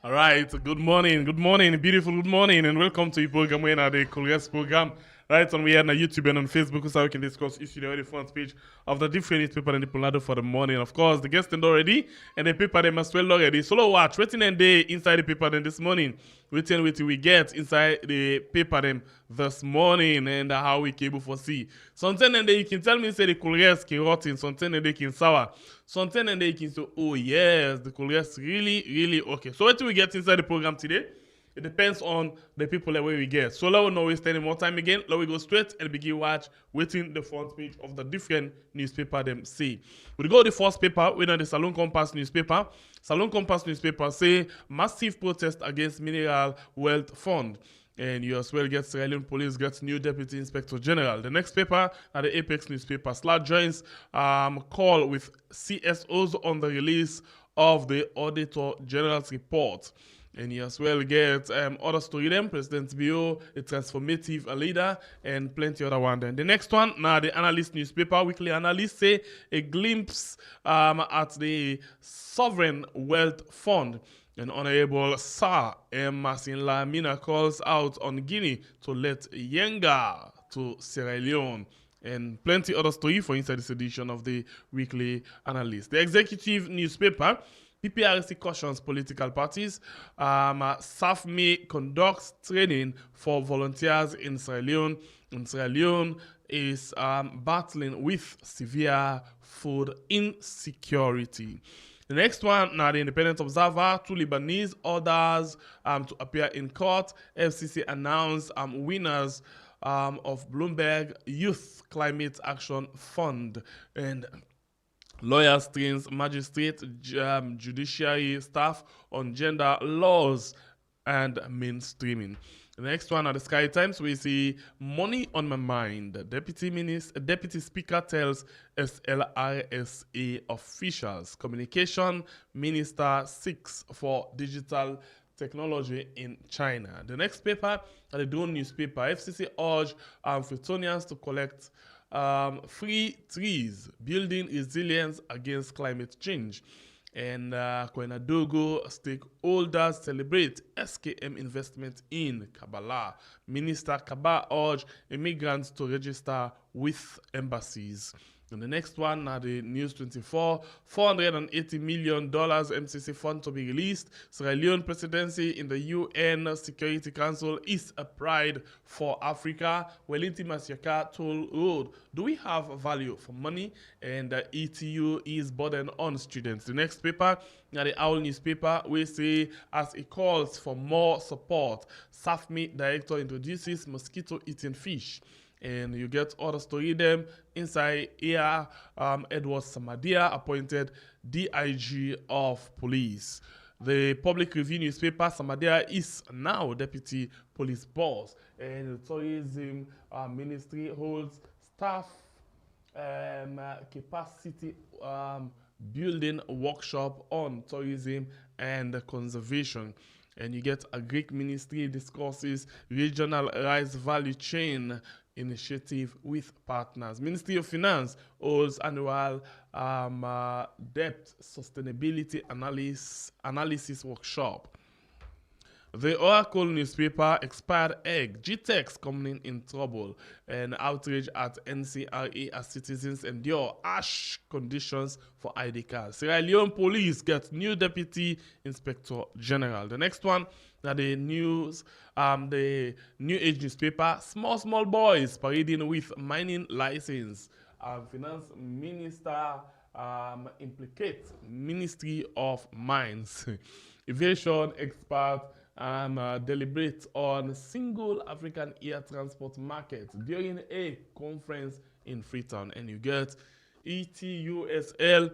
All right, good morning, beautiful good morning, and welcome to the program. We're in the Congress program. Right on, we are on YouTube and on Facebook, so we can discuss issues on the front page of the different newspaper and the Polado for the morning. Of course, the guests already, and the paper them as well already. Solo watch, waiting and day inside the paper then this morning. Waiting we get inside the paper them this morning and how we cable for see. Something and day you can tell me say the Congress can rotten, something and they can sour. Something and they can say, oh yes, the Congress really okay. So what do we get inside the program today? It depends on the people that we get. So let us not waste any more time again. Let we go straight and begin watch waiting the front page of the different newspaper them say. We go to the first paper, we know the Salon Compass newspaper. Salon Compass newspaper say massive protest against mineral wealth fund. And you as well get Sierra Leone Police gets new Deputy Inspector General. The next paper at the Apex newspaper. Slot joins call with CSOs on the release of the Auditor General's report. And you as well get other story them, President Bio, a transformative leader, and plenty other one. Then the next one, now the Analyst newspaper, weekly analyst say a glimpse at the Sovereign Wealth Fund. And Honorable Sir M. Masin Lamina calls out on Guinea to let Yenga to Sierra Leone. And plenty other story for inside this edition of the Weekly Analyst. The executive newspaper, PPRC cautions political parties. SAFME conducts training for volunteers in Sierra Leone. And Sierra Leone is battling with severe food insecurity. The next one, now the Independent Observer, two Lebanese orders to appear in court. FCC announced winners of Bloomberg Youth Climate Action Fund. And lawyers trains magistrate judiciary staff on gender laws and mainstreaming. The next one at the Sky Times, we see money on my mind. Deputy Speaker tells SLRSA officials. Communication Minister seeks for digital technology in China. The next paper, the Drone newspaper, FCC urged Fritonians to collect free trees, building resilience against climate change. And Koenadogo stakeholders celebrate SKM investment in Kabbalah. Minister Kaba urged immigrants to register with embassies. And the next one, the News 24, $480 million MCC fund to be released. Sierra Leone presidency in the UN Security Council is a pride for Africa. Wellington Masiaka told Road, do we have value for money? And the ETU is burden on students. The next paper, the Owl newspaper, we say as it calls for more support, SAFME director introduces mosquito-eating fish. And you get other story them inside here. Edward Samadia appointed DIG of police. The Public Review newspaper, Samadia is now deputy police boss, and the tourism ministry holds staff capacity building workshop on tourism and conservation. And you get a Greek ministry discusses regional rice value chain initiative with partners. Ministry of Finance holds annual debt sustainability analysis workshop. The Oracle newspaper, expired egg, GTEx coming in trouble, and outrage at NCRA as citizens endure harsh conditions for ID cards. Sierra Leone police get new deputy inspector general. The next one, the news, the New Age newspaper, small boys parading with mining license. Finance minister implicates Ministry of Mines. Aviation expert deliberate on single African air transport market during a conference in Freetown. And you get ETUSL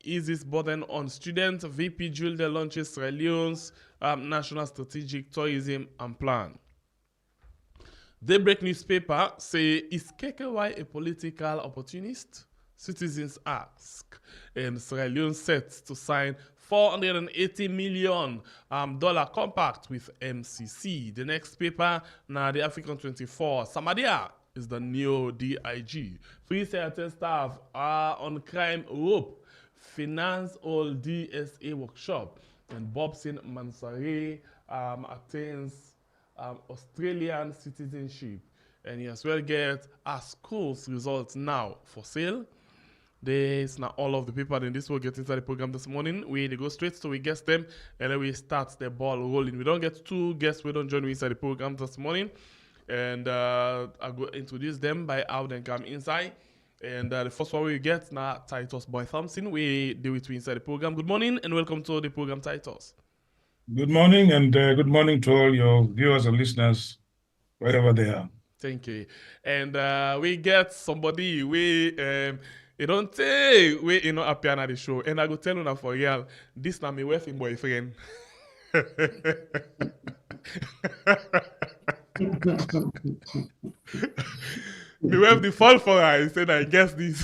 eases burden on students. VP Julde launches Sierra Leone's National Strategic Tourism and Plan. Daybreak newspaper say, is KKY a political opportunist? Citizens ask. And Sierra Leone set to sign $480 million compact with MCC. The next paper, now the African 24. Samadia is the new DIG. Free Sierra staff are on crime rope. Finance all DSA workshop. and Bobson Mansare attains Australian citizenship. And he as well gets our school's results now for sale. This now all of the people in this will get inside the program this morning. We go straight to we guess them and then we start the ball rolling. We don't get two guests, we don't join me inside the program this morning. And I go introduce them by how they come inside. And the first one we get now Titus Boy Thompson. We do it inside the program. Good morning and welcome to the program, Titus. Good morning and good morning to all your viewers and listeners wherever they are. Thank you. And we get somebody we you don't say we appear at the show. And I go tell you for real, this now my wife and boyfriend. Me have the fall for her. I said, I guess this.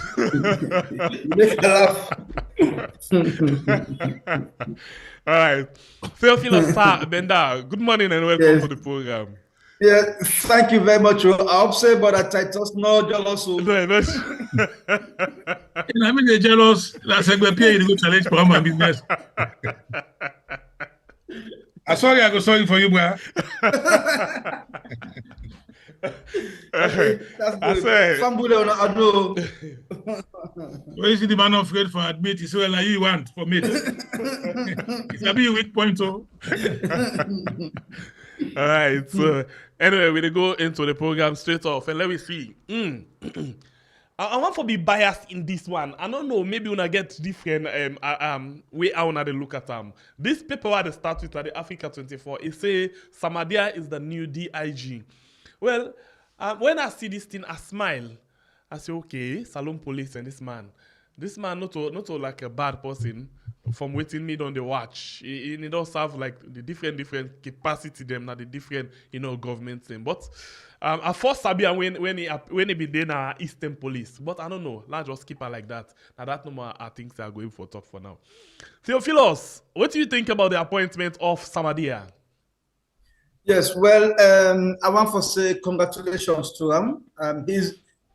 All right. Theophilus Benda, good morning and welcome to the program. Yeah, thank you very much. I'll say about that Titus, no jealous. I mean, they're jealous. That's like pay you to challenge for my business. I'm sorry, I go sorry for you, bro. That's good. Somebody I know. Where is the man afraid for admit? It's well, you want for me. It's a big weak point, so. All right. So anyway, we go into the program straight off, and let me see. I want to be biased in this one. I don't know. Maybe when I get different way I want to look at them. This paper where they start with at the Africa 24, it say Samadia is the new DIG. Well, when I see this thing, I smile. I say, okay, Salon Police and this man not like a bad person. From waiting me on the watch, he does have like the different capacity them, not the different government thing. But I first Sabia when he be there na Eastern Police, but I don't know. Let's just keep her like that. Now that no more are things that are going for talk for now. Theophilus, what do you think about the appointment of Samadia? Yes, well, I want to say congratulations to him.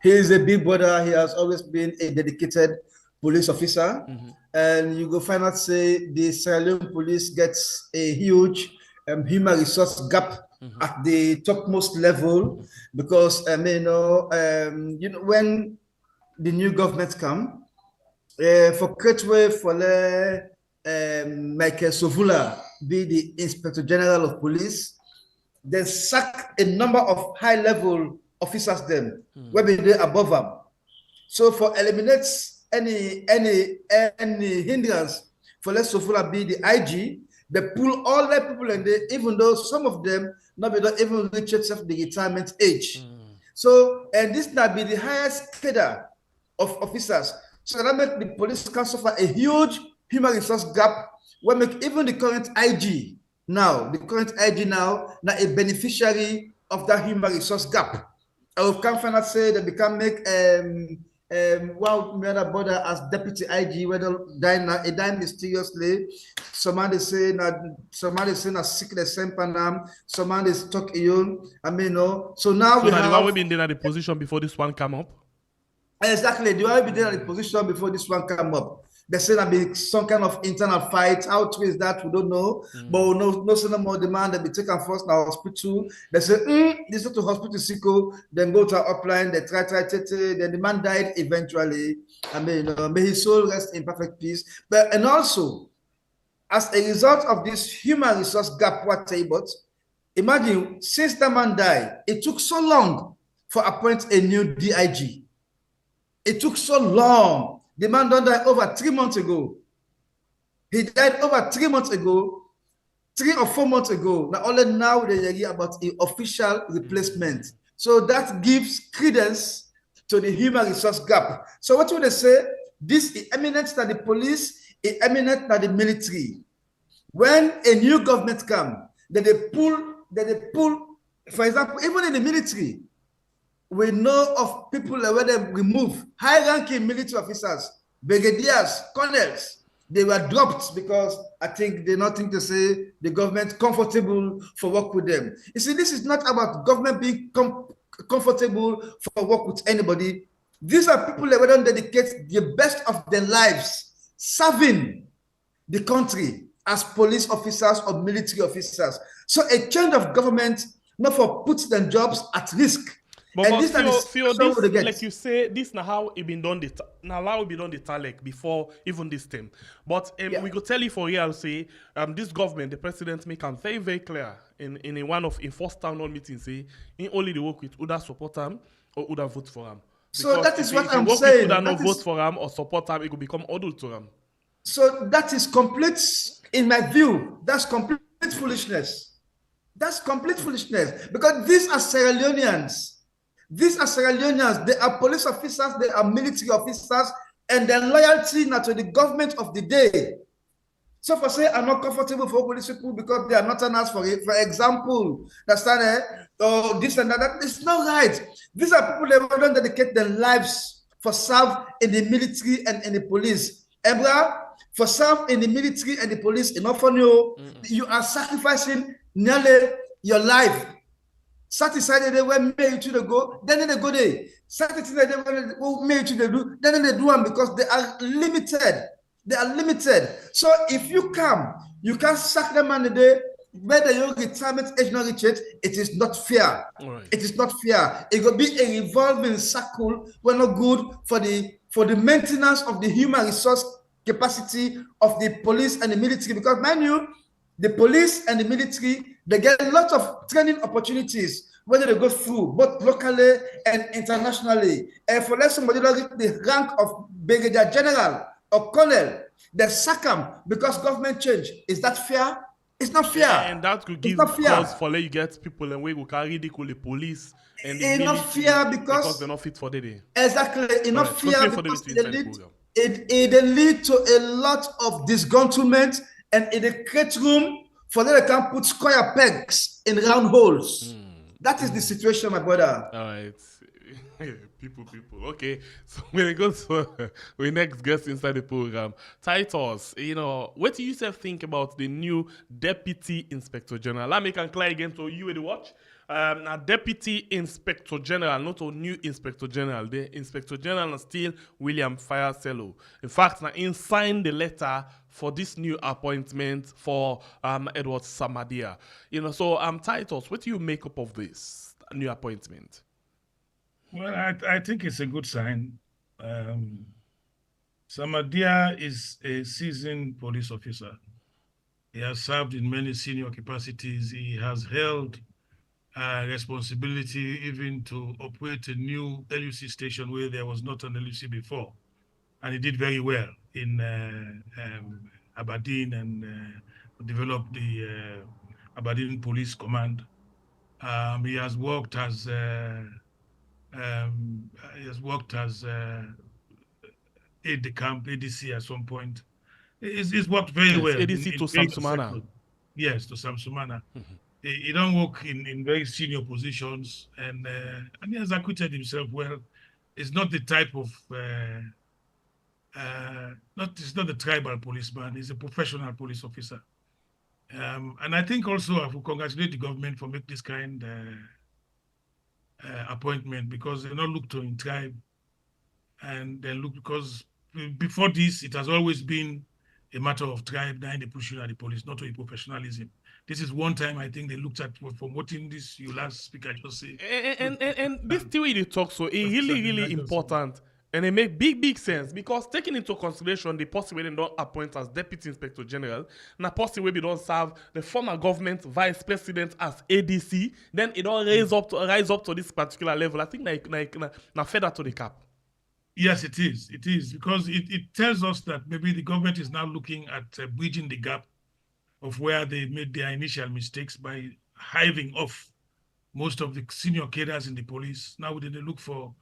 He's a big brother. He has always been a dedicated police officer. Mm-hmm. And you go find out say the Sierra Leone police gets a huge human resource gap at the topmost level because when the new government come for Kretwe for Michael Sovula be the Inspector General of Police, they sack a number of high-level officers them where be they above them. So for eliminates any hindrance for let Sofula be the IG, they pull all the people in there, even though some of them not even reach the retirement age. So, and this now be the highest cadre of officers. So that make the police can suffer a huge human resource gap where make even the current IG now a beneficiary of that human resource gap. I will come find out say they become make well, me other brother as deputy IG, whether die mysteriously. Somebody say na sickness sempanam. Somebody stuck ion. I mean, no. So now we have. We been in the position before this one come up. Exactly. Do I be there at the position before this one come up? They say there be some kind of internal fight. How true is that? We don't know. But we no sooner more demand that be taken first now hospital. They say, this is to hospital Siko, then go to our upline, they try, then the man died eventually. I mean, may his soul rest in perfect peace. But and also, as a result of this human resource gap, imagine since the man died, it took so long for appoint a new DIG. It took so long. The man don't die over 3 months ago. He died over 3 months ago, 3 or 4 months ago. Now only now they hear about an official replacement. So that gives credence to the human resource gap. So what would they say? This is eminent to the police, is eminent to the military. When a new government comes, then they pull, for example, even in the military, we know of people where they remove high-ranking military officers, brigadiers, colonels. They were dropped because I think they not think to say the government comfortable for work with them. You see, this is not about government being comfortable for work with anybody. These are people that don't dedicate the best of their lives serving the country as police officers or military officers. So a change of government not for puts them jobs at risk. But this this, like you say, this now how it been done now how it been done the talek before even this time. But we could tell you for real, say this government, the president make them very, very clear in one of in first town hall meeting, say in only the work with Uda support him or Uda vote for him. So that is what I'm saying. Uda not vote for him or support him, it could become adult to him. So that is complete, in my view, that's complete foolishness. That's complete foolishness because these are Sierra Leoneans. These are Sierra Leoneans. They are police officers, they are military officers, and their loyalty now to the government of the day. So for say I'm not comfortable for police people because they are not an ask for it. For example, that's this and that. It's not right. These are people that don't dedicate their lives for serve in the military and in the police. Ebra, for serve in the military and the police, enough for you, you are sacrificing nearly your life. Satisfied they when may to the go, then they go there. Satisfied they when may to the do, then they do them because they are limited. They are limited. So if you come, you can sack them on the day whether your retirement age not reach it is not fair. Right. It is not fair. It will be a revolving circle when not good for the maintenance of the human resource capacity of the police and the military. Because mind you, the police and the military, they get a lot of training opportunities, whether they go through both locally and internationally. And for let somebody not get the rank of brigadier general or colonel, they sack them because government change. Is that fair? It's not fair. And that could give cause for let you get people and we will carry the police and the military not fair because they're not fit for the day. Exactly, enough fair because it lead to a lot of disgruntlement. And in the crate room, for them, they can put square pegs in round holes. That is the situation, my brother. All right. people. Okay. So when go to we next guest inside the program, Titus, what do you think about the new Deputy Inspector General? Let me can clear again to you with the watch. Now, Deputy Inspector General, not a new Inspector General. The Inspector General is still William Firesello. In fact, now he signed the letter for this new appointment for Edward Samadia. So Titus, what do you make up of this new appointment? Well, I think it's a good sign. Samadia is a seasoned police officer. He has served in many senior capacities. He has held responsibility even to operate a new LUC station where there was not an LUC before. And he did very well in Aberdeen and developed the Aberdeen Police Command. He has worked as aide-de-camp, ADC at some point. He's worked very well. ADC to Sam Sumana. Yes, to Sam Sumana. He don't work in very senior positions, and he has acquitted himself well. It's not the type of it's not the tribal policeman. He's a professional police officer, and I think also I will congratulate the government for making this kind appointment because they not look to in tribe, and they look because before this it has always been a matter of tribe. Now they push you at the police, not to a professionalism. This is one time I think they looked at from what in this you last speaker just say. And this theory they talk so it's really important and it make big sense because taking into consideration the possibility they don't appoint as Deputy Inspector General, and a possibility they don't serve the former government vice president as ADC, then it don't rise up to this particular level. I think na feather to the cap. Yes, it is. It is because it tells us that maybe the government is now looking at bridging the gap of where they made their initial mistakes by hiving off most of the senior cadres in the police. Now they look for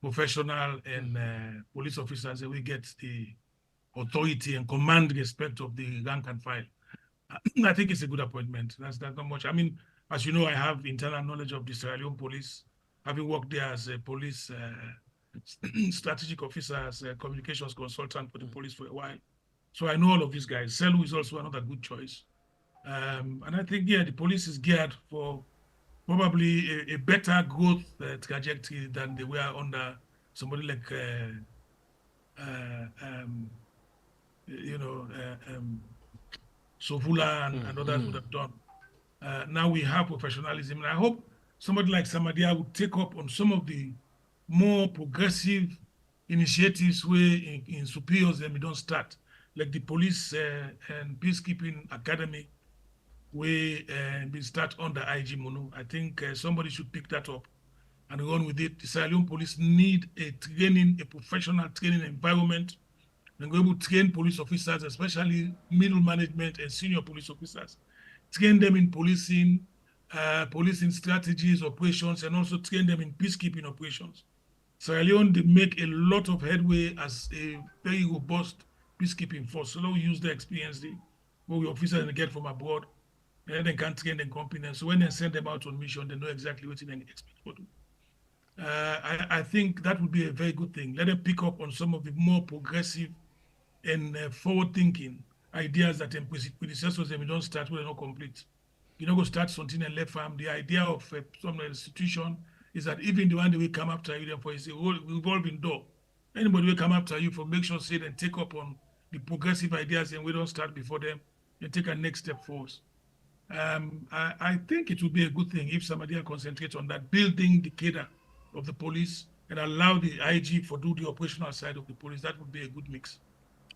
professional and police officers that will get the authority and command respect of the rank and file. I think it's a good appointment. That's not much. I mean, as you know, I have internal knowledge of the Sierra Leone police, having worked there as a police strategic officer, as a communications consultant for the police for a while. So I know all of these guys. Selu is also another good choice. And I think, the police is geared for probably a better growth trajectory than they were under somebody like, Sovula and others would have done. Now we have professionalism, and I hope somebody like Samadia would take up on some of the more progressive initiatives where in superiors then we don't start, like the police and peacekeeping academy where we start under IG Mono. I think somebody should pick that up and run with it. The Sierra Leone police need a training, a professional training environment, and go able to train police officers, especially middle management and senior police officers. Train them in policing, policing strategies, operations, and also train them in peacekeeping operations. Sierra Leone, they make a lot of headway as a very robust peacekeeping force. So they'll use the experience what the officers they get from abroad, and they can train them competence. So when they send them out on mission, they know exactly what they expect to do. I think that would be a very good thing. Let them pick up on some of the more progressive and forward-thinking ideas that predecessors we don't start when they're not complete. You don't go start something and left farm. The idea of some institution is that even the one that will come after you, therefore, is a revolving door. Anybody will come after you for make sure say and take up on the progressive ideas and we don't start before them and take a next step forward. I think it would be a good thing if somebody concentrates on that, building the cadre of the police and allow the IG for do the operational side of the police. That would be a good mix.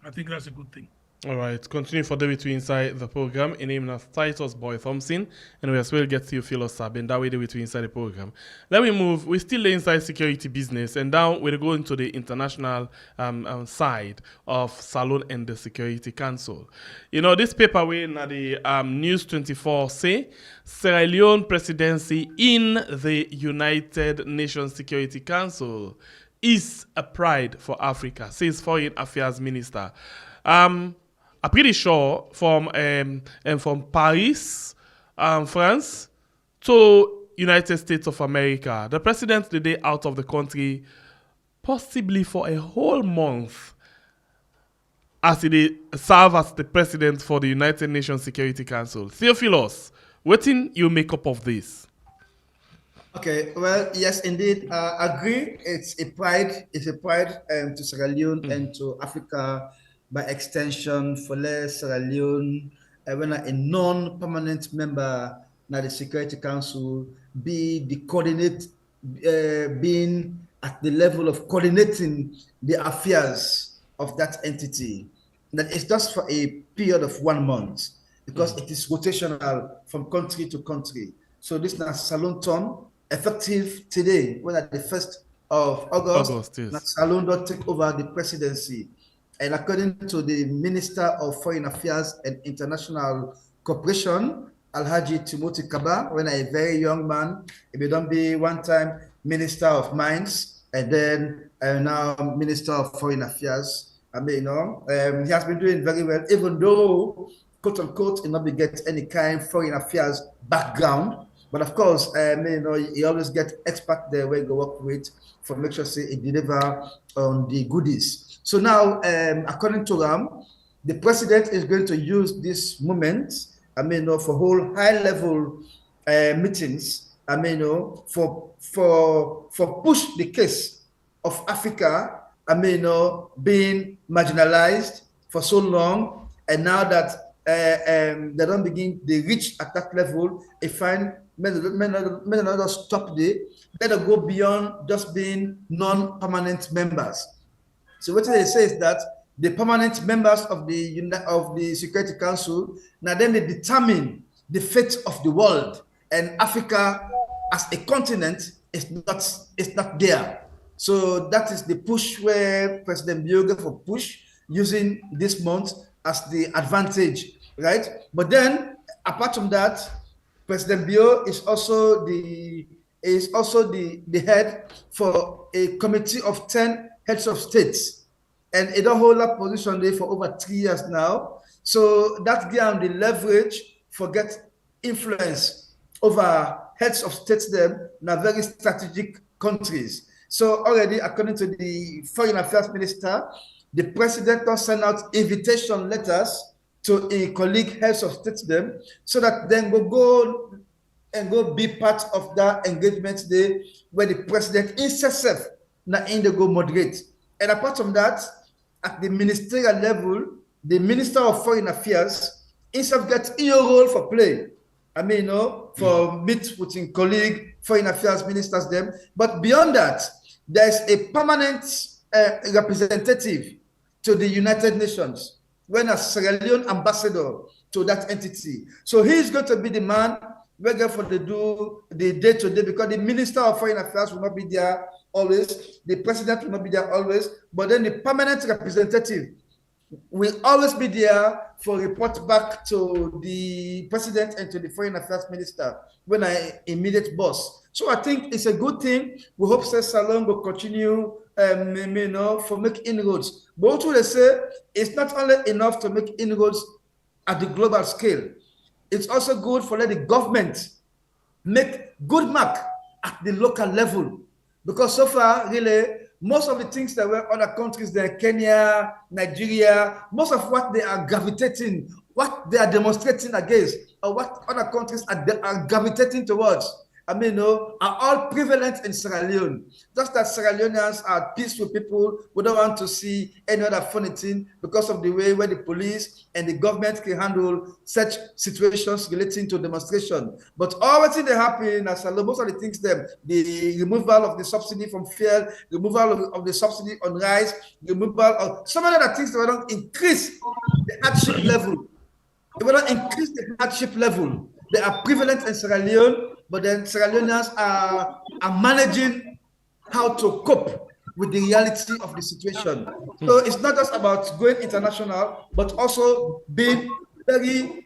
I think that's a good thing. All right, continue for David to inside the program. In name of Titus Boy Thompson, and we as well get Theophilus Sabin. That way, David to inside the program. Then we move. We still inside security business, and now we're going to the international side of Salon and the Security Council. You know, this paper we in the News 24 say Sierra Leone presidency in the United Nations Security Council is a pride for Africa, says Foreign Affairs Minister. I'm pretty sure from Paris, France, to United States of America, the president the day out of the country, possibly for a whole month, as he serve as the president for the United Nations Security Council. Theophilus, what in you make up of this? Okay, well, yes, indeed, agree. It's a pride to Sierra Leone and to Africa. By extension, for Sierra Leone, when a non-permanent member of the Security Council, be the coordinate, being at the level of coordinating the affairs of that entity. That is just for a period of 1 month, because it is rotational from country to country. So this is Salon turn, effective today, when at the 1st of August, yes. Salon don't take over the presidency. And according to the Minister of Foreign Affairs and International Cooperation, Alhaji Timothy Kaba, when a very young man, he don't be one time Minister of Mines and then now Minister of Foreign Affairs. I mean, he has been doing very well, even though, quote unquote, he not be get any kind of foreign affairs background. But of course, he always get expert there where he go work with for make sure say he deliver on the goodies. So now, according to Ram, the president is going to use this moment, for whole high-level meetings, for push the case of Africa, being marginalized for so long, and now that they don't begin, they reach at that level, they find may not stop there, let them go beyond just being non-permanent members. So what they say is that the permanent members of the Security Council, now then they determine the fate of the world, and Africa as a continent is not there. So that is the push where President Bioga for push using this month as the advantage, right? But then apart from that, President Bio is also the head for a committee of 10 heads of states, and it don't hold that position there for over 3 years now. So that gives them the leverage for get influence over heads of states them in very strategic countries. So already, according to the Foreign Affairs Minister, the president will send out invitation letters to a colleague heads of states them, so that then go be part of that engagement there where the president himself na in the go moderate. And apart from that, at the ministerial level, the Minister of Foreign Affairs instead of getting your role for play. I mean, for meet with your colleague, foreign affairs ministers, them. But beyond that, there's a permanent representative to the United Nations, when a Sierra Leone ambassador to that entity. So he's going to be the man we're going to do the day-to-day, because the Minister of Foreign Affairs will not be there always, the President will not be there always, but then the permanent representative will always be there for report back to the President and to the Foreign Affairs Minister when I immediate boss. So I think it's a good thing. We hope Salon will continue for making inroads. But what will they say? It's not only enough to make inroads at the global scale. It's also good for the government make good mark at the local level. Because so far, really, most of the things that were other countries, like Kenya, Nigeria, most of what they are gravitating, what they are demonstrating against, or what other countries are gravitating towards, are all prevalent in Sierra Leone. Just that Sierra Leoneans are peaceful people. We don't want to see any other funny thing because of the way where the police and the government can handle such situations relating to demonstration. But all what they happen, most of the things, the removal of the subsidy from fuel, removal of the subsidy on rice, removal of some other things that will not increase the hardship level. It will not increase the hardship level. They are prevalent in Sierra Leone, but then Sierra Leoneans are managing how to cope with the reality of the situation. So it's not just about going international, but also being very,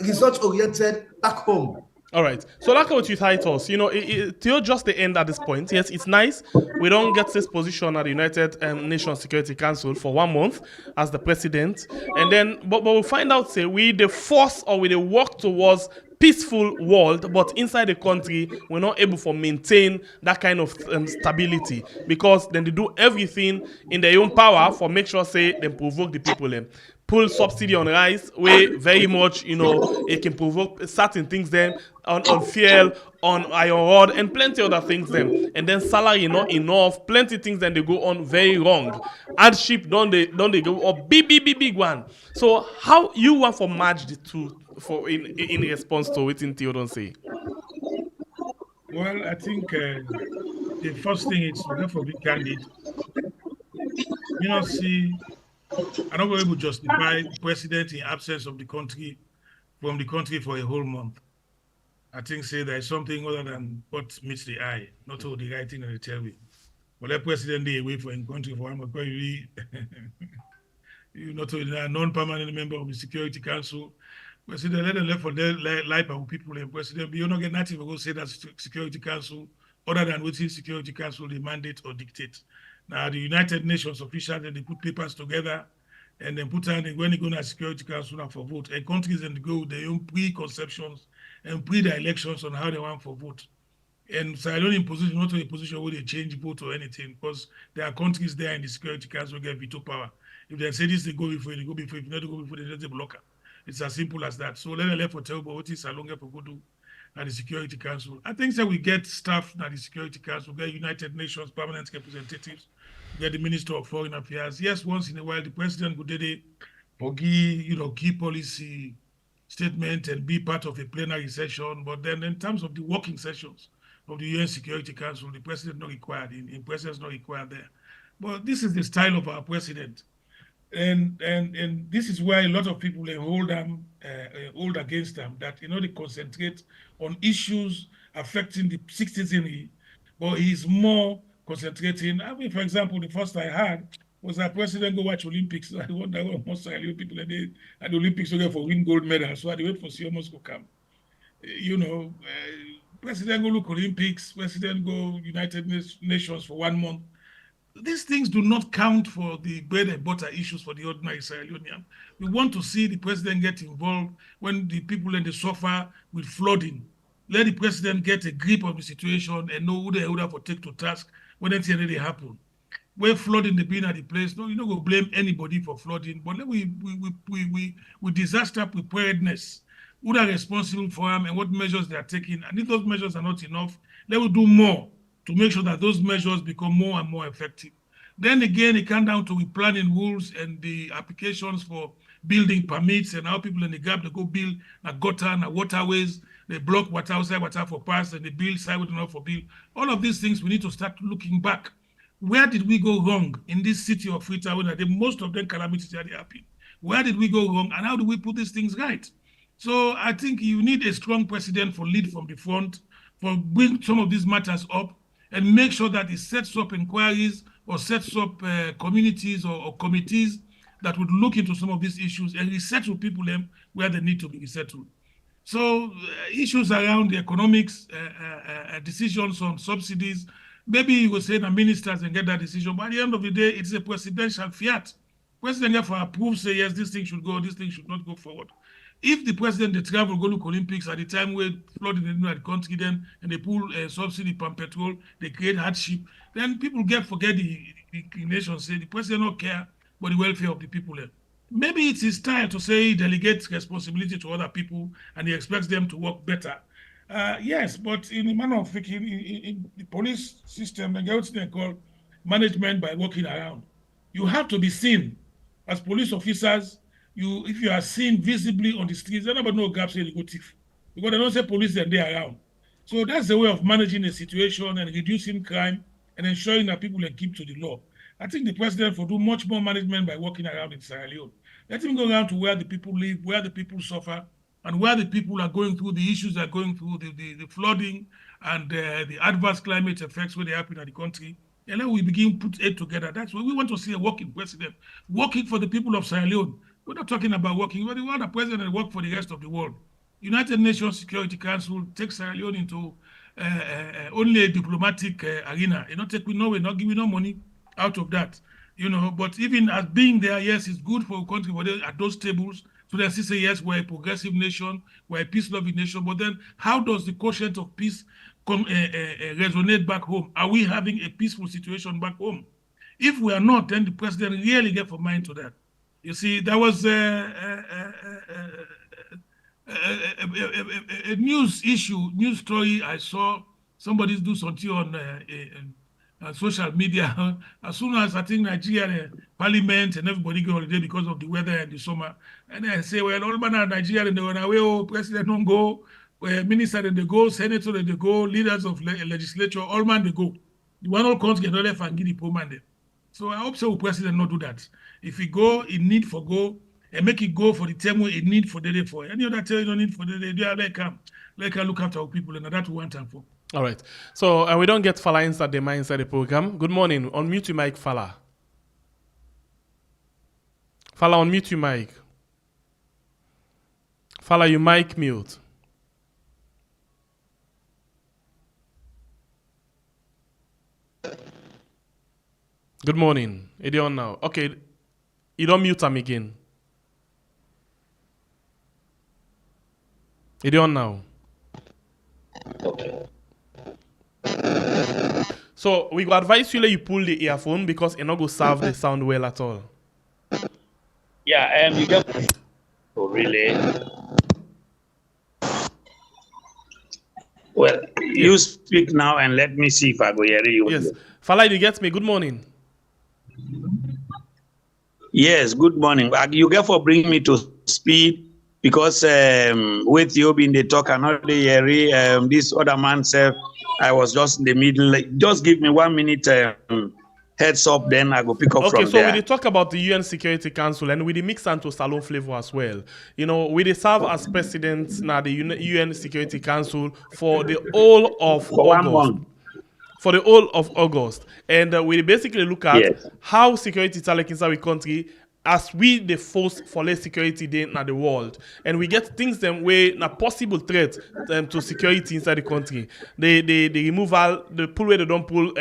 result-oriented back home. All right. So like what you titles, till just the end at this point. Yes, it's nice. We don't get this position at the United Nations Security Council for 1 month as the president. And then, but we'll find out, say, we the force or we the work towards peaceful world, but inside the country, we're not able to maintain that kind of stability, because then they do everything in their own power for make sure, say, they provoke the people then. Pull subsidy on rice, where very much, it can provoke certain things then, on fuel, on iron rod, and plenty other things then. And then salary not enough, plenty things then they go on very wrong. Hardship don't they go up big one. So how you want to match the two in response to what Theo say? Well, I think the first thing is we have to be candid. See, I'm not going to justify the president in absence of the country from the country for a whole month. I think say there is something other than what meets the eye, not all the right thing that they tell me. But the president they away from the country for him, probably you not a non-permanent member of the Security Council. President let them left for their life of people and president, but you not get nothing to go say that Security Council other than within Security Council they mandate or dictate. Now, the United Nations officials, they put papers together and then put on when they go to the Security Council now for vote. And countries then go with their own preconceptions and the elections on how they want for vote. And so I don't in position, not in a position where they change vote or anything, because there are countries there in the Security Council who get veto power. If they say this, they go before, they go before. If they don't go before, they just a blocker. It's as simple as that. So let them left for tell about what is Salonga for go do at the Security Council. I think that we get staff at the Security Council, we get United Nations permanent representatives, we get the Minister of Foreign Affairs. Yes, once in a while, the president would do key policy statement and be part of a plenary session. But then in terms of the working sessions of the UN Security Council, the president not required, in president's not required there. But this is the style of our president. And this is why a lot of people hold against them, that they concentrate on issues affecting the citizenry, but he's more concentrating. I mean, for example, the first I had was that president go watch Olympics. I wonder what most people at the Olympics will get for win gold medal. So I wait for Siomos to come. President go look Olympics, president go United Nations for 1 month. These things do not count for the bread and butter issues for the ordinary Sierra Leonean. We want to see the president get involved when the people in the suffer with flooding. Let the president get a grip of the situation and know who they would have to take to task when anything really happen. When flooding the being at the place, no, you don't go blame anybody for flooding, but we disaster preparedness. Who are responsible for them and what measures they are taking? And if those measures are not enough, they will do more to make sure that those measures become more and more effective. Then again, it comes down to the planning rules and the applications for building permits, and how people in the gap, they go build a gutter and waterways, they block water outside water for pass, and they build sidewalk enough for build. All of these things, we need to start looking back. Where did we go wrong in this city of Freetown? Most of them calamities are happening. Where did we go wrong, and how do we put these things right? So I think you need a strong president for lead from the front, for bring some of these matters up, and make sure that he sets up inquiries or sets up communities or committees that would look into some of these issues and resettle people where they need to be resettled. So issues around the economics, decisions on subsidies, maybe you will say the ministers and get that decision, but at the end of the day, it's a presidential fiat. President therefore approves, say, yes, this thing should go, this thing should not go forward. If the president, they travel, go look Olympics at the time where flooding in the country then, and they pull subsidy from petrol, they create hardship, then people forget the nation, say the president don't care about the welfare of the people there. Maybe it's his style to say he delegates responsibility to other people and he expects them to work better. Yes, but in the manner of thinking, in the police system, they get what they call management by walking around. You have to be seen as police officers. If you are seen visibly on the streets, then nobody no gaps here, you go thief. Because they don't say police and they're around. So that's the way of managing a situation and reducing crime and ensuring that people can keep to the law. I think the president will do much more management by walking around in Sierra Leone. Let him go around to where the people live, where the people suffer, and where the people are going through the issues they're going through, the flooding and the adverse climate effects where they happen in the country. And then we begin to put it together. That's what we want to see, a working president, working for the people of Sierra Leone. We're not talking about working, but we want a president that work for the rest of the world. United Nations Security Council takes Sierra Leone into only a diplomatic arena. You know, we're not giving no money out of that. But even as being there, yes, it's good for a country at those tables. So they still say, yes, we're a progressive nation, we're a peace-loving nation. But then how does the quotient of peace resonate back home? Are we having a peaceful situation back home? If we are not, then the president really get for mind to that. You see, there was a news story I saw. Somebody do something on social media. As soon as I think Nigeria, parliament and everybody go holiday because of the weather and the summer, and I say, well, all man in Nigeria and they went away, oh, president don't go, minister and they go, senator and they go, leaders of legislature, all man they go. The one all comes get left and give the poor man there. So I hope so president not do that. If he go, he need for go, and make it go for the term where he need for the day for. Any other time you don't need for the day, they are like look after our people, and that's what we want time for. All right. So we don't get Fala inside the program. Good morning. Unmute your mic, Fala. Fala, unmute your mic. Fala, your mic mute. Good morning. Is it on now? Okay. You don't mute him again. Is it on now? Okay. So we go advise you that you pull the earphone because it not go serve the sound well at all. Yeah, you just really. Well, you speak now and let me see if I go hear you. Yes. Fala, you get me? Good morning. Yes, good morning. You get for bring me to speed because with you in the talk another this other man said I was just in the middle. Just give me 1 minute heads up, then I go pick up from there. Okay, so we talk about the UN Security Council and we mix into Salon flavor as well. We serve as president now the UN Security Council for the whole of August. For the whole of August. And we basically look at how security is like inside the country as we the force for less security in the world. And we get things them way a possible threat to security inside the country. The removal, the pull where they don't pull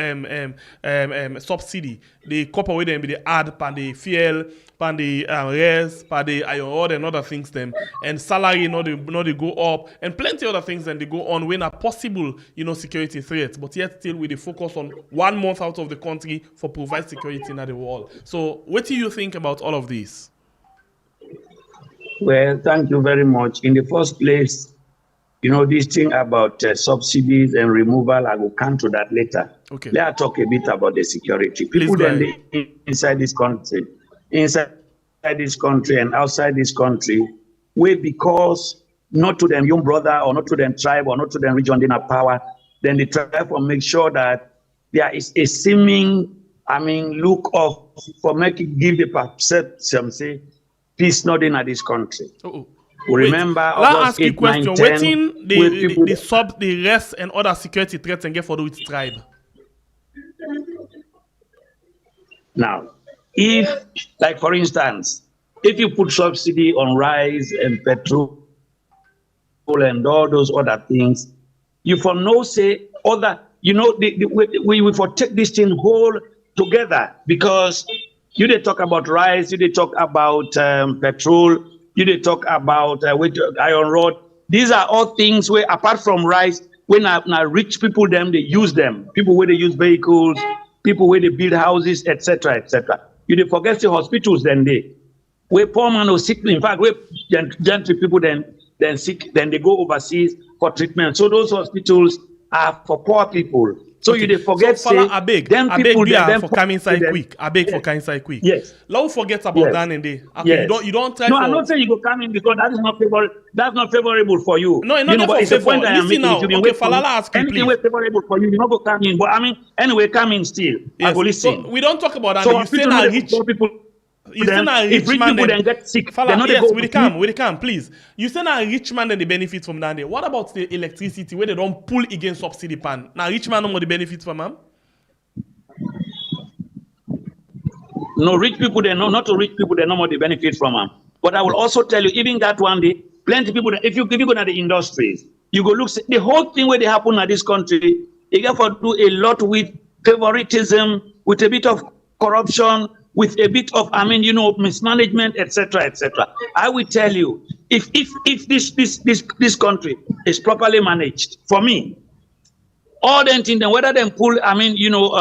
subsidy, the copper where they add pan the fuel, pan the res, pan the iron ore and other things them, and salary they go up, and plenty other things then they go on when a possible security threat. But yet still we focus on 1 month out of the country for provide security in the world. So what do you think about all of this? Well, thank you very much. In the first place, this thing about subsidies and removal, I will come to that later. Okay. Let's talk a bit about the security. People then inside this country, inside this country and outside this country, where because not to them young brother or not to them tribe or not to them region in a power, then they try to make sure that there is a seeming, look of for making give the perception say peace not in this country. We remember August 8, 9, 10, waiting the rest and other security threats and get for the tribe. Now, if, like for instance, if you put subsidy on rice and petrol and all those other things, you for no say other, we for take this thing whole together, because you they talk about rice, you they talk about petrol, you they talk about iron rod. These are all things where, apart from rice, when now rich people them they use them. People where they use vehicles, people where they build houses, etc., etc. You they forget the hospitals then they. Where poor man or sick, in fact, where gentry people then sick, then they go overseas for treatment. So those hospitals are for poor people. So okay. You they forget so, say, I beg for coming inside quick. I beg for coming inside quick. Yes. Let's forget about that and day. Okay, yes. You don't try. No, I'm not saying you go come in because that is not favorable. That's not favorable for you. No, it's not but it's a point I am making. Now. Okay, Falala, ask you, anything favorable for you, you not go come in. But anyway, come in still. Yes. I go listen. So we don't talk about that. So you say now rich people. You say now rich man then get sick. Yes, we can, please. You say now rich man then they benefit from that. What about the electricity where they don't pull against subsidy pan? Now rich man no more the benefit from them. No, rich people they know, not to rich people they no more the benefit from them. But I will also tell you, even that one day, plenty of people. If you go to the industries, you go look the whole thing where they happen in this country. You got to do a lot with favoritism, with a bit of corruption, with a bit of mismanagement, etc., etc. I will tell you, if this country is properly managed, for me, all them things, then whether them pull,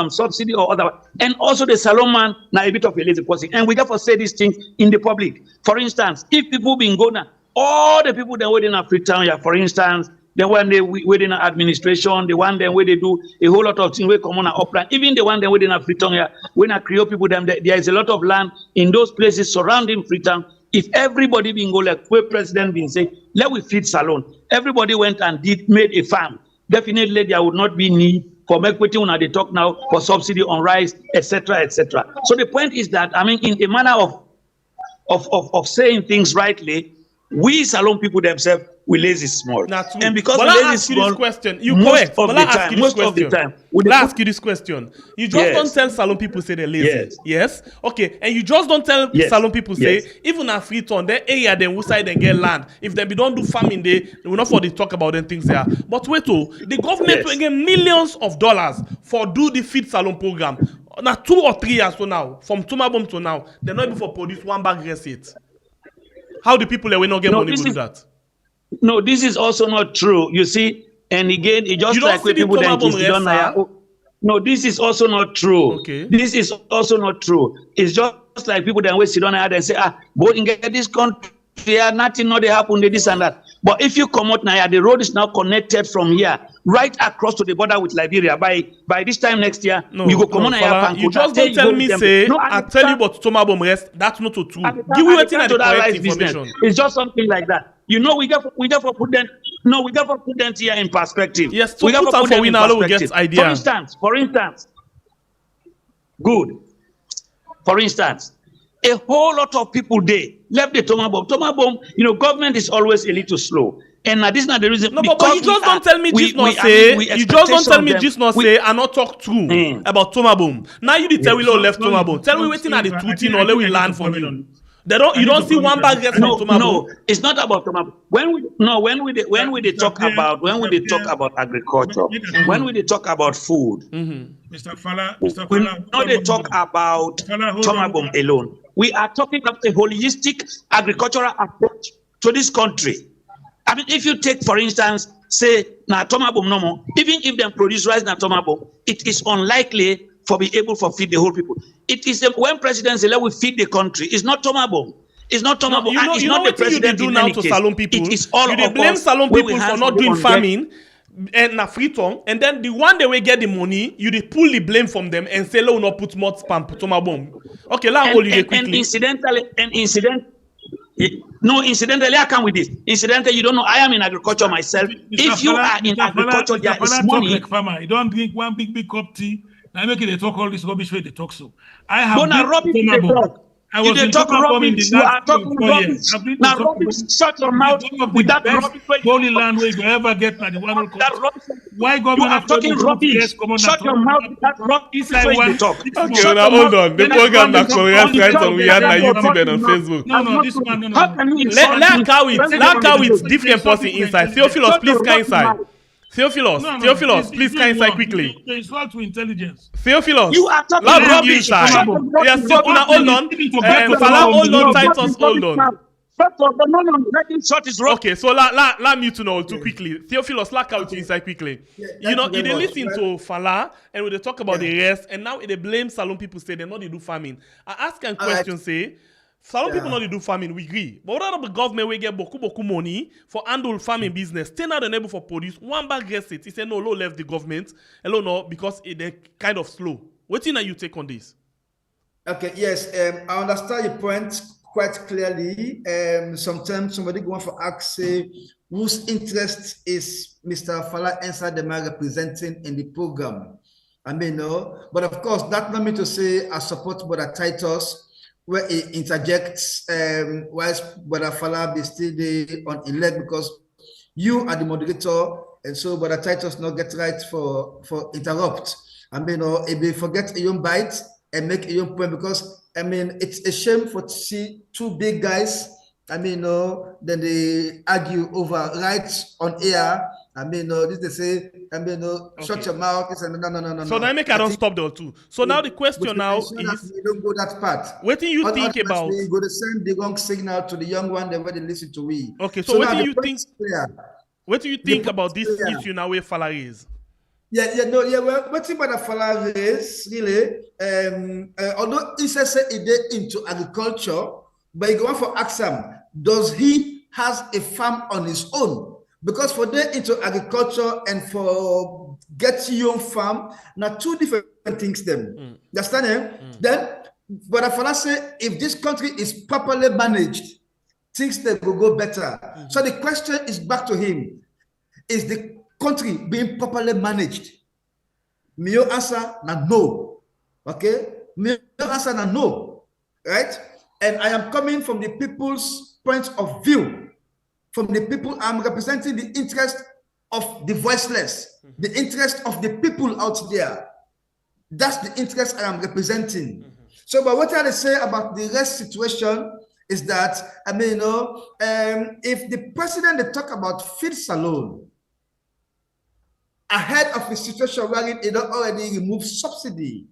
subsidy or other, and also the salon man, now a bit of a lazy person. And we got to say these things in the public. For instance, if people been going, all the people that waiting at Freetown, yeah, for instance, the one they waiting at administration, the one then where they do a whole lot of things, we come on upland, even the one then waiting at Freetown, yeah, when I create people, them there is a lot of land in those places surrounding Freetown. If everybody been go like where president been saying, let we feed salon, everybody went and made a farm. Definitely, there would not be need for equity when they talk now for subsidy on rice, etc., etc. So the point is that in a manner of saying things rightly, we salon people themselves we lazy small. And because we lazy small, question. Most of the time. Let's ask you this question. You just don't tell salon people say they're lazy. Yes. Okay. And you just don't tell salon people say even at Freetown, their area then who side and get land. If they don't do farming, they will not for the talk about them things there. But wait, the government will get millions of dollars for do the feed salon program. Now 2 or 3 years from now, from Tumabom to now, they're not able to produce one bag receipt. How do people that will not get money to do that? No, this is also not true. You see, and again, it just like when people then no, this is also not true. Okay. This is also not true. It's just like people then sit down and say, but in this country, nothing not they happen, this and that. But if you come out now, the road is now connected from here right across to the border with Liberia. By this time next year, you go come on. You just don't tell me say I tell you about Tomabom rest. That's not true. Give me waiting at the correct information. It's just something like that. We got to put them. No, we got to put them here in perspective. Yes, we got to put them in perspective. We get idea. For instance, good. For instance, a whole lot of people there left the Tomabom. Tomabom, government is always a little slow. And this is not the reason. No, but you just don't tell me just not say. You just don't tell me just not say and not talk true about Tomabom. Now you tell we left Tomabom. Tell me waiting at the truth in or let we learn from you. You don't see one bag from Tomabom. No, it's not about Tomabom. When we talk about agriculture, when we talk about food, Mr. Fala, they talk about Tomabom alone. We are talking about a holistic agricultural approach to this country. If you take, for instance, say, na Tomabom no more, even if they produce rice na Tomabom, it is unlikely for be able to feed the whole people. It is when president say, let we feed the country. It's not Tomabom. It's not Tomabom. No, it's not the president you do now to salon people. It is all you blame salon people for not doing farming. and na free tongue, and then the one they will get the money, you dey pull the blame from them and say, "Lo, no put more spam to my bomb." Okay, let hold you quickly. And incidentally, I come with this. Incidentally, you don't know, I am in agriculture myself. If you are in agriculture, there is money. Like farmer. You don't drink one big cup tea. Now make it they talk all this rubbish where they talk so. I have I was in talk rubbish. You are talking rubbish. Now rubbish, shut your mouth with that rubbish. Holy land where you ever get now the one why government are talking rubbish? Shut your mouth with that rubbish. Talk. Okay, now hold on. The program that Korean right on we are on YouTube and on Facebook. No, this one, no. Let how it's different person inside. Theophilus, please come inside. Theophilus, please come inside quickly. You insult to intelligence. Theophilus, you are talking rubbish. Yes, hold on. Fala, hold on. Titus, hold on. Okay, so let me to know too quickly. Theophilus, like out inside quickly. You know, they listen to Fala and when they talk about the rest, and now they blame Salon people say they're not they do farming. I ask a question, say. Salon people not do farming, we agree. But what about the government we get beaucoup money for handle farming business? Stay not able for produce. One bag gets it. He said no, left the government. Hello, no, because they're kind of slow. What thing are you take on this? Okay, yes, I understand your point quite clearly. Sometimes somebody go on for ask say whose interest is Mr. Fala Ensa Dema representing in the program. I mean, no, but of course that not mean to say I support Brother Titus. Where he interjects whilst Brother Fala be still on elect because you are the moderator, and so Brother Titus not get right for interrupt. I mean, if they forget a young bite and make a young point, because I mean it's a shame to see two big guys. I mean, then they argue over rights on air. I mean, this they say, I mean, shut your mouth. No. So now make I don't stop there too. So now the question now is, you don't go that part. What do you think about? You go to send the wrong signal to the young one that they listen to we. Okay, so what do you think? What do you think about this issue now where Fala is? Well, what about the Fala is really? Although he says he did into agriculture, but you go on for Axam, does he has a farm on his own? Because for them into agriculture and for get your own farm, now two different things them. Understand? Then, but if I say if this country is properly managed, things that will go better. So the question is back to him: is the country being properly managed? My answer na no. Okay, my answer na no. Right? And I am coming from the people's point of view. From the people, I'm representing the interest of the voiceless, the interest of the people out there. That's the interest I am representing. So, but what I say about the rest situation is that, I mean, if the president they talk about feed salon ahead of the situation where it already removed subsidy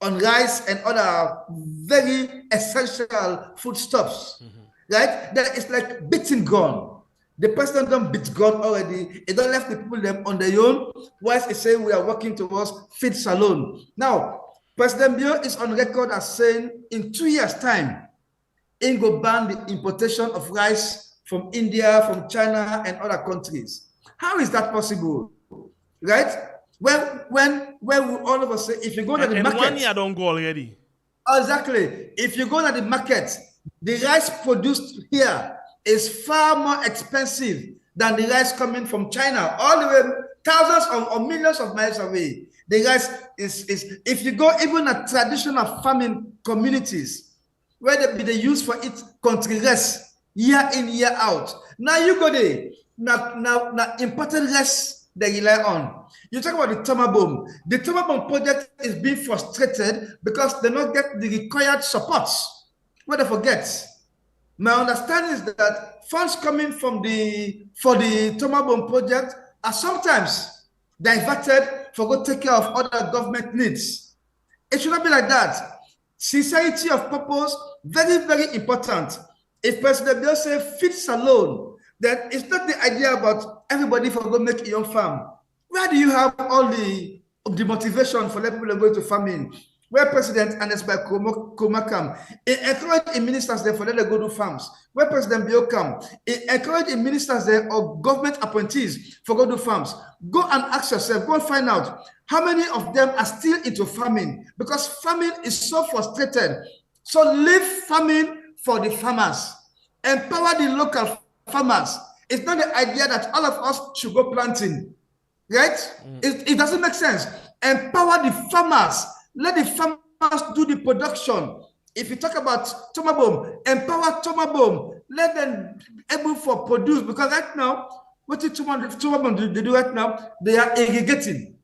on rice and other very essential foodstuffs, right? That is like beating gun. The president don't beat God already. It don't left the people them on their own. Whilst he say we are working towards feed salon. Now, President Bio is on record as saying in 2 years' time, he will ban the importation of rice from India, from China, and other countries. How is that possible? Right? Well, when we all of us say, if you go to the market, 1 year don't go already. Exactly. If you go to the market, the rice produced here is far more expensive than the rice coming from China, all the way thousands or millions of miles away. The rice is if you go even at traditional farming communities where they use for it country rice year in, year out. Now you go there, now important rice they rely on. You talk about the Tomabom. The Tomabom project is being frustrated because they don't get the required supports. What they forget. My understanding is that funds coming for the Tomabom project are sometimes diverted for go take care of other government needs. It should not be like that. Sincerity of purpose, very, very important. If President Bill say feed alone, then it's not the idea about everybody for go make your own farm. Where do you have all the motivation for let people go to farming? where President Anes by Koma come, encourage the ministers there for them to go to farms. Where President Bio come, encourage the ministers there or government appointees for go to farms. Go and ask yourself, go and find out how many of them are still into farming, because farming is so frustrated. So leave farming for the farmers. Empower the local farmers. It's not the idea that all of us should go planting, right? It doesn't make sense. Empower the farmers. Let the farmers do the production. If you talk about Tomabom, empower Tomabom. Let them be able for produce, because right now, what did Tomabom they do right now? They are irrigating.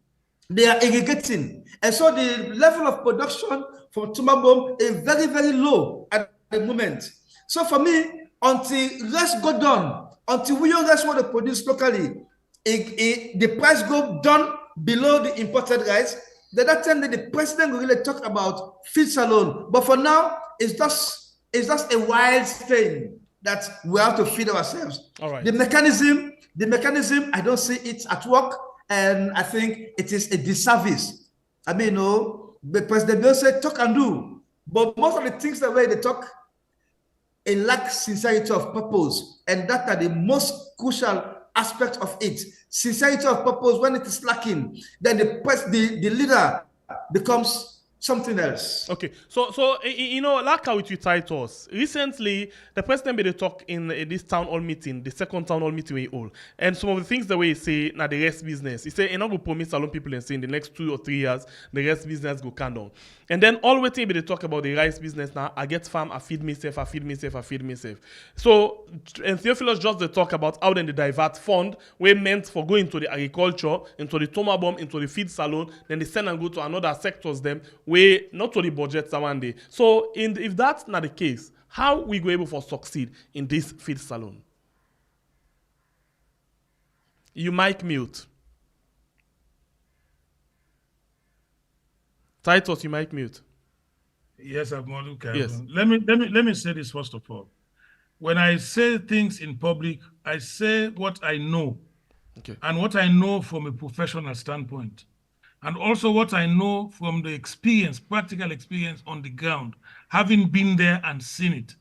They are irrigating. And so the level of production for Tomabom is very, very low at the moment. So for me, until let's go down, until we just want to produce locally, the price go down below the imported rice, then that time that the president will really talk about feeds alone. But for now, it's just a wild thing that we have to feed ourselves. All right. The mechanism, I don't see it at work, and I think it is a disservice. I mean, the president will say talk and do, but most of the things the way they talk, it lacks sincerity of purpose, and that are the most crucial aspect of it. Sincerity of purpose, when it is lacking, then the leader becomes something else. Okay, so like how you Titus, recently the president made a talk in this town hall meeting, the second town hall meeting we all, and some of the things the way he say now the rest business. He say, not go promise a lot of people and say in the next 2 or 3 years the rest business go calm down. And then all waiting they talk about the rice business now. I get farm, I feed myself, I feed myself, I feed myself. So and Theophilus just they talk about how then they divert fund we meant for going to the agriculture, into the Tomabom, into the feed salon, then they send and go to another sectors them way not to the budget one day. So if that's not the case, how we go able to succeed in this feed salon? You mic mute. Titus, you mic mute. Yes, Abmaluka. Yes. Let me say this first of all. When I say things in public, I say what I know. Okay. And what I know from a professional standpoint. And also what I know from the experience, practical experience on the ground, having been there and seen it.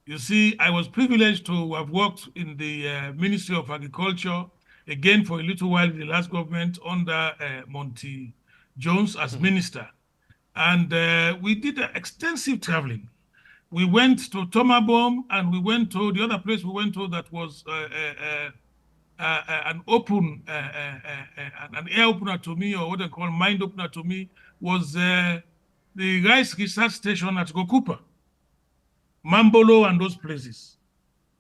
You see, I was privileged to have worked in the Ministry of Agriculture, again for a little while in the last government under Monty Jones as minister. And we did extensive traveling. We went to Tomabom, and we went to the other place we went to that was an open, an air opener to me, or what they call mind opener to me, was the rice research station at Gokupa, Mambolo, and those places.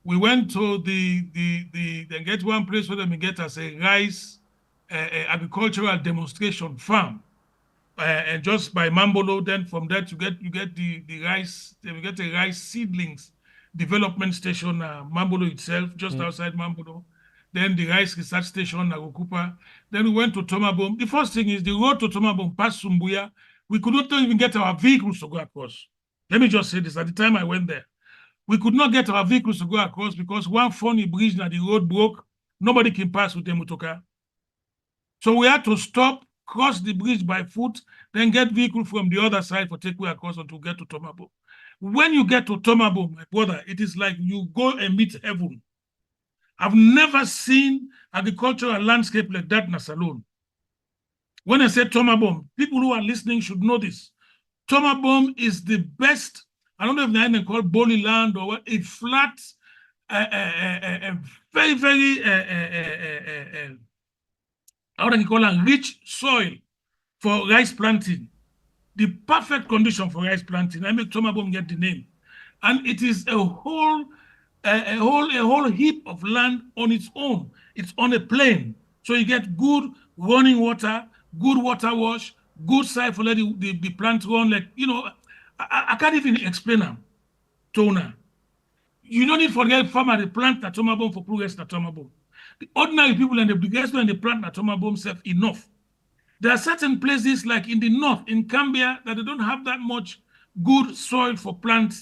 We went to they get one place where they get us a rice agricultural demonstration farm, and just by Mambolo. Then from that you get the rice. Then we get the rice seedlings development station, Mambolo itself, just outside Mambolo. Then the rice research station, Nagokupa. Then we went to Tomabom. The first thing is the road to Tomabom past Sumbuya. We could not even get our vehicles to go across. Let me just say this. At the time I went there, we could not get our vehicles to go across because one funny bridge that the road broke. Nobody can pass with the motoka. So we had to stop, cross the bridge by foot, then get vehicle from the other side for take way across until get to Tomabom. When you get to Tomabom, my brother, it is like you go and meet heaven. I've never seen agricultural landscape like that in a salon. When I say Tomabom, people who are listening should know this. Tomabom is the best, I don't know if they're called Boli land or what, a flat, very, very, how do you call it, rich soil for rice planting. The perfect condition for rice planting. I make Tomabom get the name. And it is a whole heap of land on its own. It's on a plain. So you get good running water, good water wash, good site for let the plant run. Like, I can't even explain them. Tona. You don't need to forget farmer the plant at Tomabom for progress at Tomabom. The ordinary people and the biggest and the plant at Tomabom self enough. There are certain places like in the north, in Cambia, that they don't have that much good soil for plant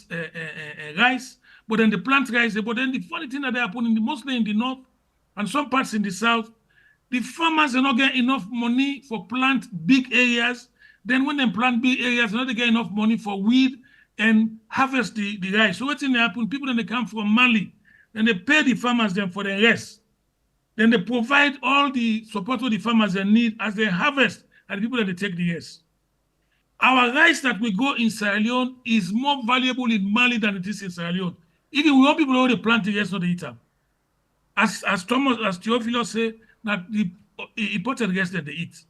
rice. But then the plant rice, but then the funny thing that they happen mostly in the north and some parts in the south, the farmers are not getting enough money for plant big areas. Then when they plant big areas, they get enough money for weed and harvest the rice. So what's in the happen? People then they come from Mali, and they pay the farmers them for the rest. Then they provide all the support to the farmers they need as they harvest, and the people that they take the rest. Our rice that we go in Sierra Leone is more valuable in Mali than it is in Sierra Leone. Even we want people who they plant the rest, not they eat them. As Theophilus say, that the imported rest that they eat.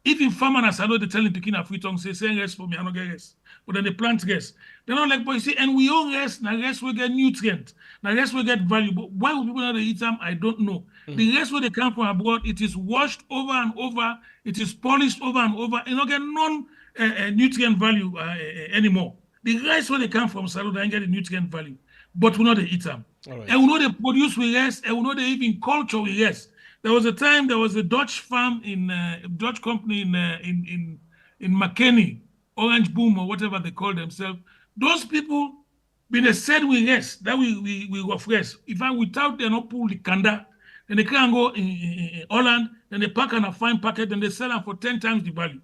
Even farmers, I know they tell him picking a free tongue, say rest for me, I don't get rest. But then they plant rest. They're not like, but you see, and we own rest, now rest will get nutrient, now rest will get value. But why would people not eat them? I don't know. The rest where they come from abroad, it is washed over and over, it is polished over and over, and not get non-nutrient value anymore. The rice where they come from, Salo, they get the nutrient value, but we know they eat them. Right. And we know they produce with rest, and we know they even culture with rest. There was a time there was a Dutch farm in Dutch company in McKinney, Orange Boom or whatever they call themselves. Those people, when they said we rest, that we rough rest. If I without they not pull the kanda, then they can go in Holland, then they pack on a fine packet, and they sell them for 10 times the value.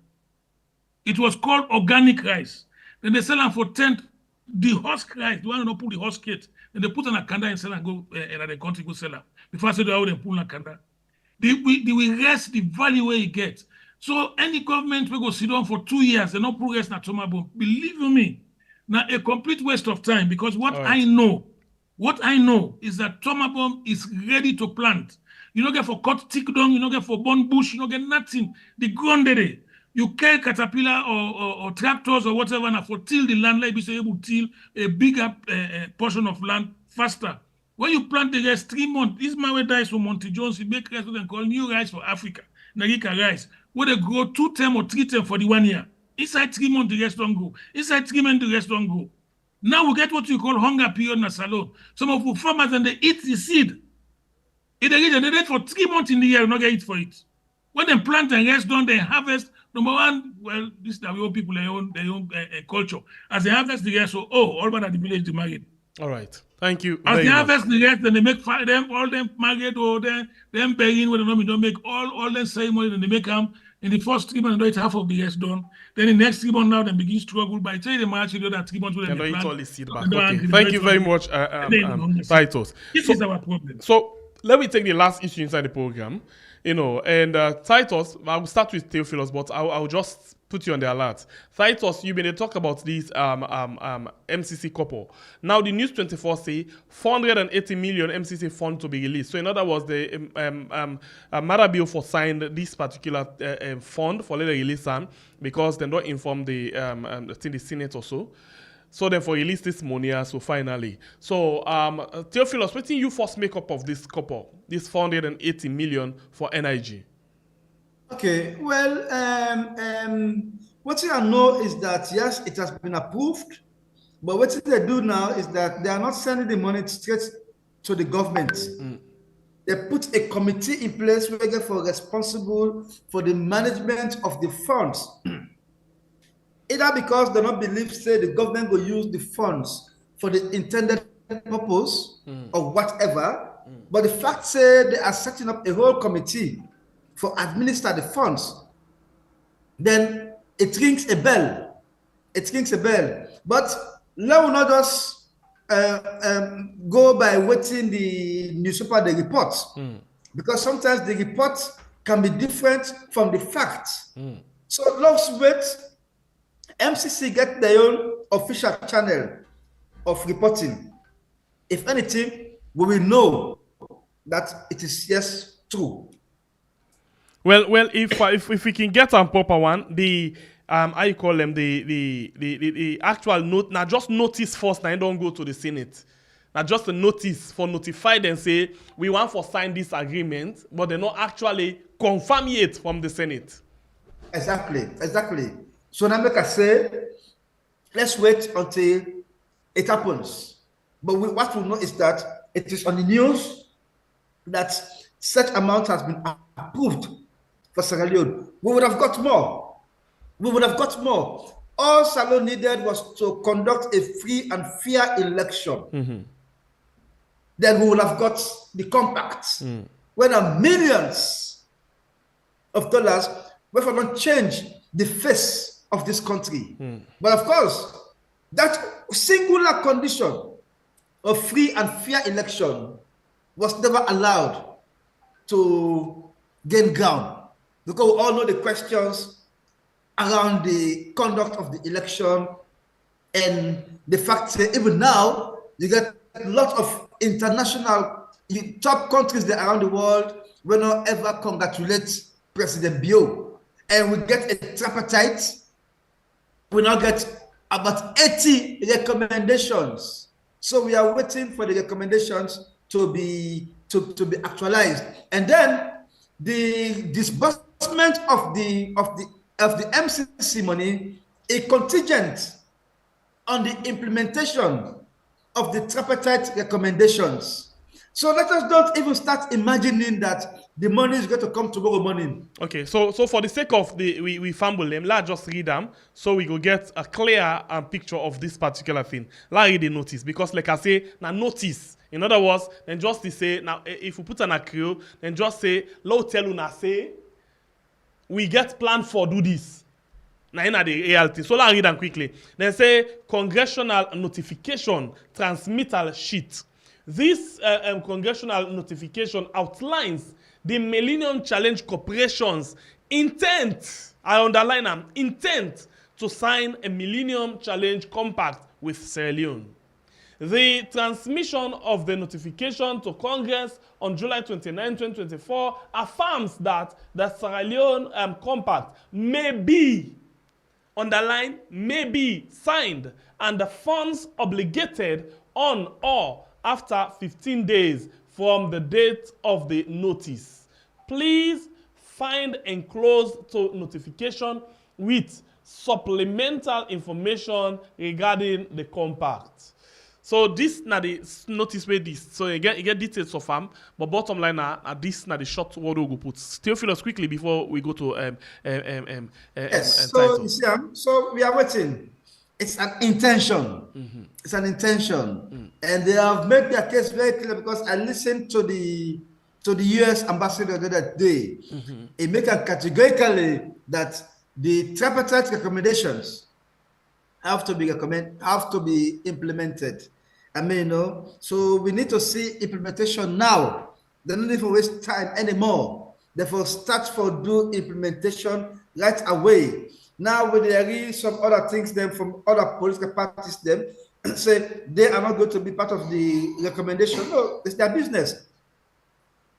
It was called organic rice. Then they sell them for 10. The husk rice, the one who not pull the husk yet, then they put on a kanda and sell and go and the country go sell them. Before I said how they pull a kanda. They will rest the value where you get. So any government will go sit down for 2 years and not progress na tomorrow. Believe me, now a complete waste of time, because what I know is that Tomabom is ready to plant. You don't get for cut tick down, you don't get for burn bush, you don't get nothing. The ground there, you carry caterpillar or tractors or whatever now for till the land, like be able to till a bigger portion of land faster. When you plant the rice 3 months, this man will dies from Monty Jones, he make rice what they call new rice for Africa, Nagika rice, where they grow 2 term or 3 term for the 1 year. Inside 3 months, the rest don't go. Inside 3 months, the rest don't go. Now we get what you call hunger period in the salon. Some of the farmers, and they eat the seed. In the region, they eat for 3 months in the year, not get it for it. When they plant and rest done, they harvest. Number one, well, this is the way people their own culture. As they harvest the rest, so all about at the village they married. All right, thank you. As they harvest the rest, then they make them all them married or them begging when they don't make all them ceremony, then they make them in the first 3 months, they do half of the rest done. Then the next 3 months now, they begin to struggle. By the time they march, the other 3 months when they eat all the seed back. Okay. Thank you very much, Titus. This is our problem. So let me take the last issue inside the program. And Titus, I will start with Theophilus, but I'll just put you on the alert. Titus, you've been talk about this MCC couple. Now the News 24 say 480 million MCC fund to be released. So in other words, the Marabio for signed this particular fund for later release because they don't inform the Senate or so. So therefore, release this money so finally. So Theophilus, what do you first make up of this couple, this 480 million for NIG? Okay, well, what I know is that yes, it has been approved, but what they do now is that they are not sending the money straight to the government. They put a committee in place where they are responsible for the management of the funds. Either because they don't believe, say, the government will use the funds for the intended purpose or whatever, but the fact say they are setting up a whole committee for administer the funds, then it rings a bell. It rings a bell. But let us not just go by waiting the newspaper, the report, because sometimes the report can be different from the facts. So let's wait. MCC get their own official channel of reporting. If anything, we will know that it is yes true. Well, if we can get a proper one, the how you call them, the actual note, now just notice first, now don't go to the Senate. Now just a notice for notify them, say we want for sign this agreement, but they not actually confirm it from the Senate. Exactly. So now make I say, let's wait until it happens. But what we know is that it is on the news that such amount has been approved for Sierra Leone. We would have got more. All Sierra Leone needed was to conduct a free and fair election. Then we would have got the compact. When millions of dollars, we have not changed the face of this country. But of course, that singular condition of free and fair election was never allowed to gain ground, because we all know the questions around the conduct of the election, and the fact that even now you get a lot of international top countries that around the world will not ever congratulate President Bio, and we get a tripartite. We now get about 80 recommendations. So we are waiting for the recommendations to be actualized, and then the disbursement of the MCC money is contingent on the implementation of the tripartite recommendations. So let us don't even start imagining that the money is going to come tomorrow morning. Okay, so for the sake of we fumble them, let's just read them so we go get a clear picture of this particular thing. Let's read the notice, because like I say, now notice. In other words, then just to say, now if we put an accrue, then just say, low tell you say, we get plan for do this. Now in the ALT. So let's read them quickly. Then say congressional notification transmittal sheet. This congressional notification outlines the Millennium Challenge Corporation's intent, I underline them, intent to sign a Millennium Challenge Compact with Sierra Leone. The transmission of the notification to Congress on July 29, 2024 affirms that the Sierra Leone Compact may be, underline, may be signed, and the funds obligated on or after 15 days from the date of the notice. Please find enclosed to notification with supplemental information regarding the compact. So this na the notice where this. So you get details of them, but bottom line this na the short word we go put. Theophilus, quickly before we go to yes. So you see, so we are waiting. It's an intention. It's an intention, and they have made their case very clear, because I listened to the U.S. ambassador the other day. He made it categorically that the tripartite recommendations have to be implemented. I mean, you know, so we need to see implementation now. They don't need to waste time anymore. Therefore, start for do implementation right away. Now, when they read some other things then from other political parties, then say they are not going to be part of the recommendation. No, it's their business.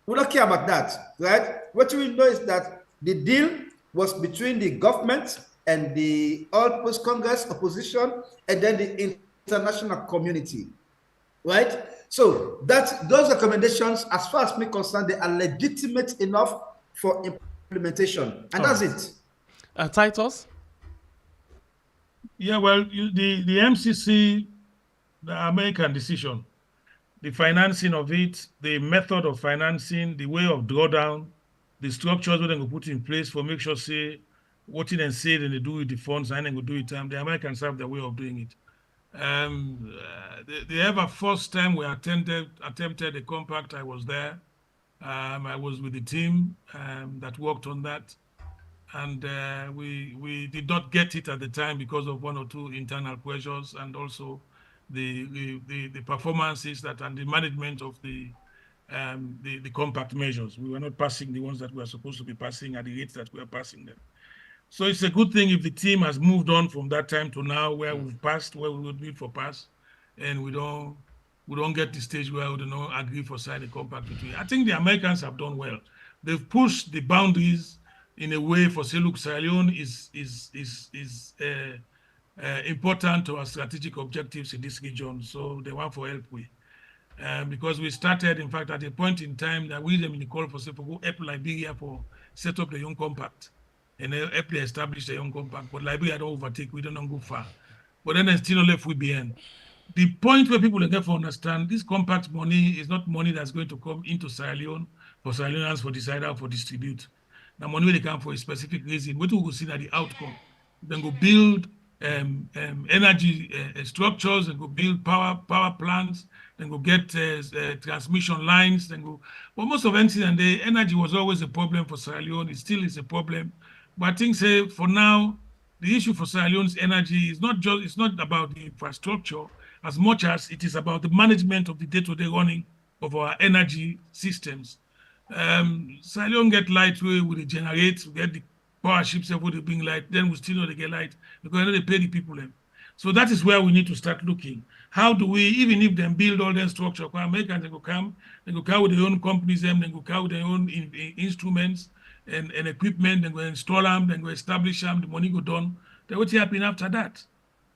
We don't care about that, right? What we know is that the deal was between the government and the All Post-Congress opposition, and then the international community, right? So those recommendations, as far as me concerned, they are legitimate enough for implementation, and that's it. Titus? Yeah, well, the MCC, the American decision, the financing of it, the method of financing, the way of drawdown, the structures that they will put in place for make sure, say, what they say then they do with the funds and then go do it. The Americans have their way of doing it. The ever first time we attempted a compact, I was there. I was with the team that worked on that. And we did not get it at the time because of one or two internal pressures, and also the performances and the management of the compact measures. We were not passing the ones that we were supposed to be passing at the rates that we are passing them. So it's a good thing if the team has moved on from that time to now, where we've passed, where we would need for pass, and we don't get to the stage where we don't agree for signing a compact between. I think the Americans have done well. They've pushed the boundaries in a way for say, look, Sierra Leone is important to our strategic objectives in this region. So they want for help with. Because we started, in fact, at a point in time that we them in the call for say, for go help Liberia for set up the Young Compact. And help establish the Young Compact. But Liberia don't overtake, we don't go far. But then there's still left with BN. The point where people get to understand, this compact money is not money that's going to come into Sierra Leone for Sierra Leoneans for decide how for distribute. The money where they come for a specific reason. What we will see that the outcome. Then go build energy structures, and go build power plants, then go get transmission lines, then go. But most of anything, and the energy was always a problem for Sierra Leone. It still is a problem But I think, say, for now, the issue for Sierra Leone's energy is it's not about the infrastructure as much as it is about the management of the day-to-day running of our energy systems. Sierra Leone get light where we generate, we get the power ships where they bring light, then we still know they get light because they pay the people them. So that is where we need to start looking. How do we, even if they build all their structure, Americans, they go come with their own companies, they go come with their own instruments and equipment, they go install them, they go establish them, the money go done. Then what happen after that?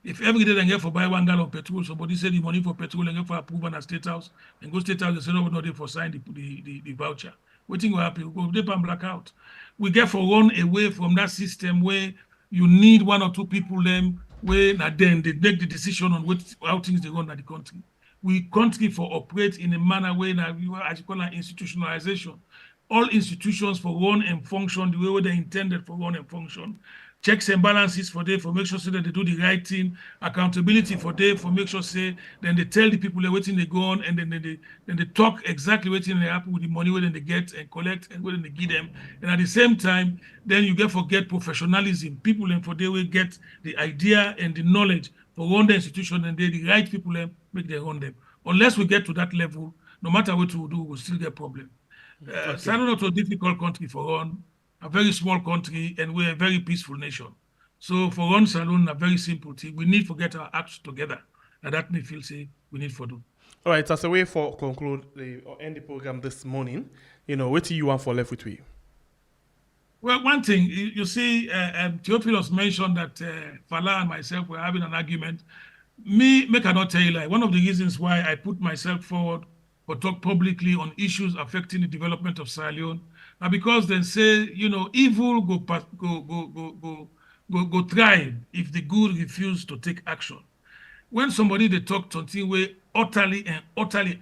If every day they get for buy 1 gallon of petrol, somebody say the money for petrol, they get for approval at State House, and go State House, they say, no, we're not there for sign the voucher. What thing will happen? We go dip and blackout. We get for run away from that system where you need 1 or 2 people them where then they make the decision on how things they run at the country. We country for operate in a manner where as you call it institutionalization. All institutions for run and function the way they're intended for run and function. Checks and balances for them for make sure that they do the right thing, accountability for them for make sure say then they tell the people they're waiting they go on and then they talk exactly what they happen with the money where they get and collect and where they give them. And at the same time, then you forget professionalism. People and for they will get the idea and the knowledge for run the institution and they the right people make them run them. Unless we get to that level, no matter what we do, we'll still get problem. Sierra Leone is a difficult country for run. A very small country, and we're a very peaceful nation. So for us alone, a very simple thing. We need to get our acts together. And that me feel say we need to do. All right, as a way for conclude or end the program this morning, what do you want for left with we? Well, one thing, you see, Theophilus mentioned that Fala and myself were having an argument. Me cannot tell you like one of the reasons why I put myself forward or talk publicly on issues affecting the development of Sierra Leone. Now, because they say, evil go thrive if the good refuse to take action. When somebody they talk something way utterly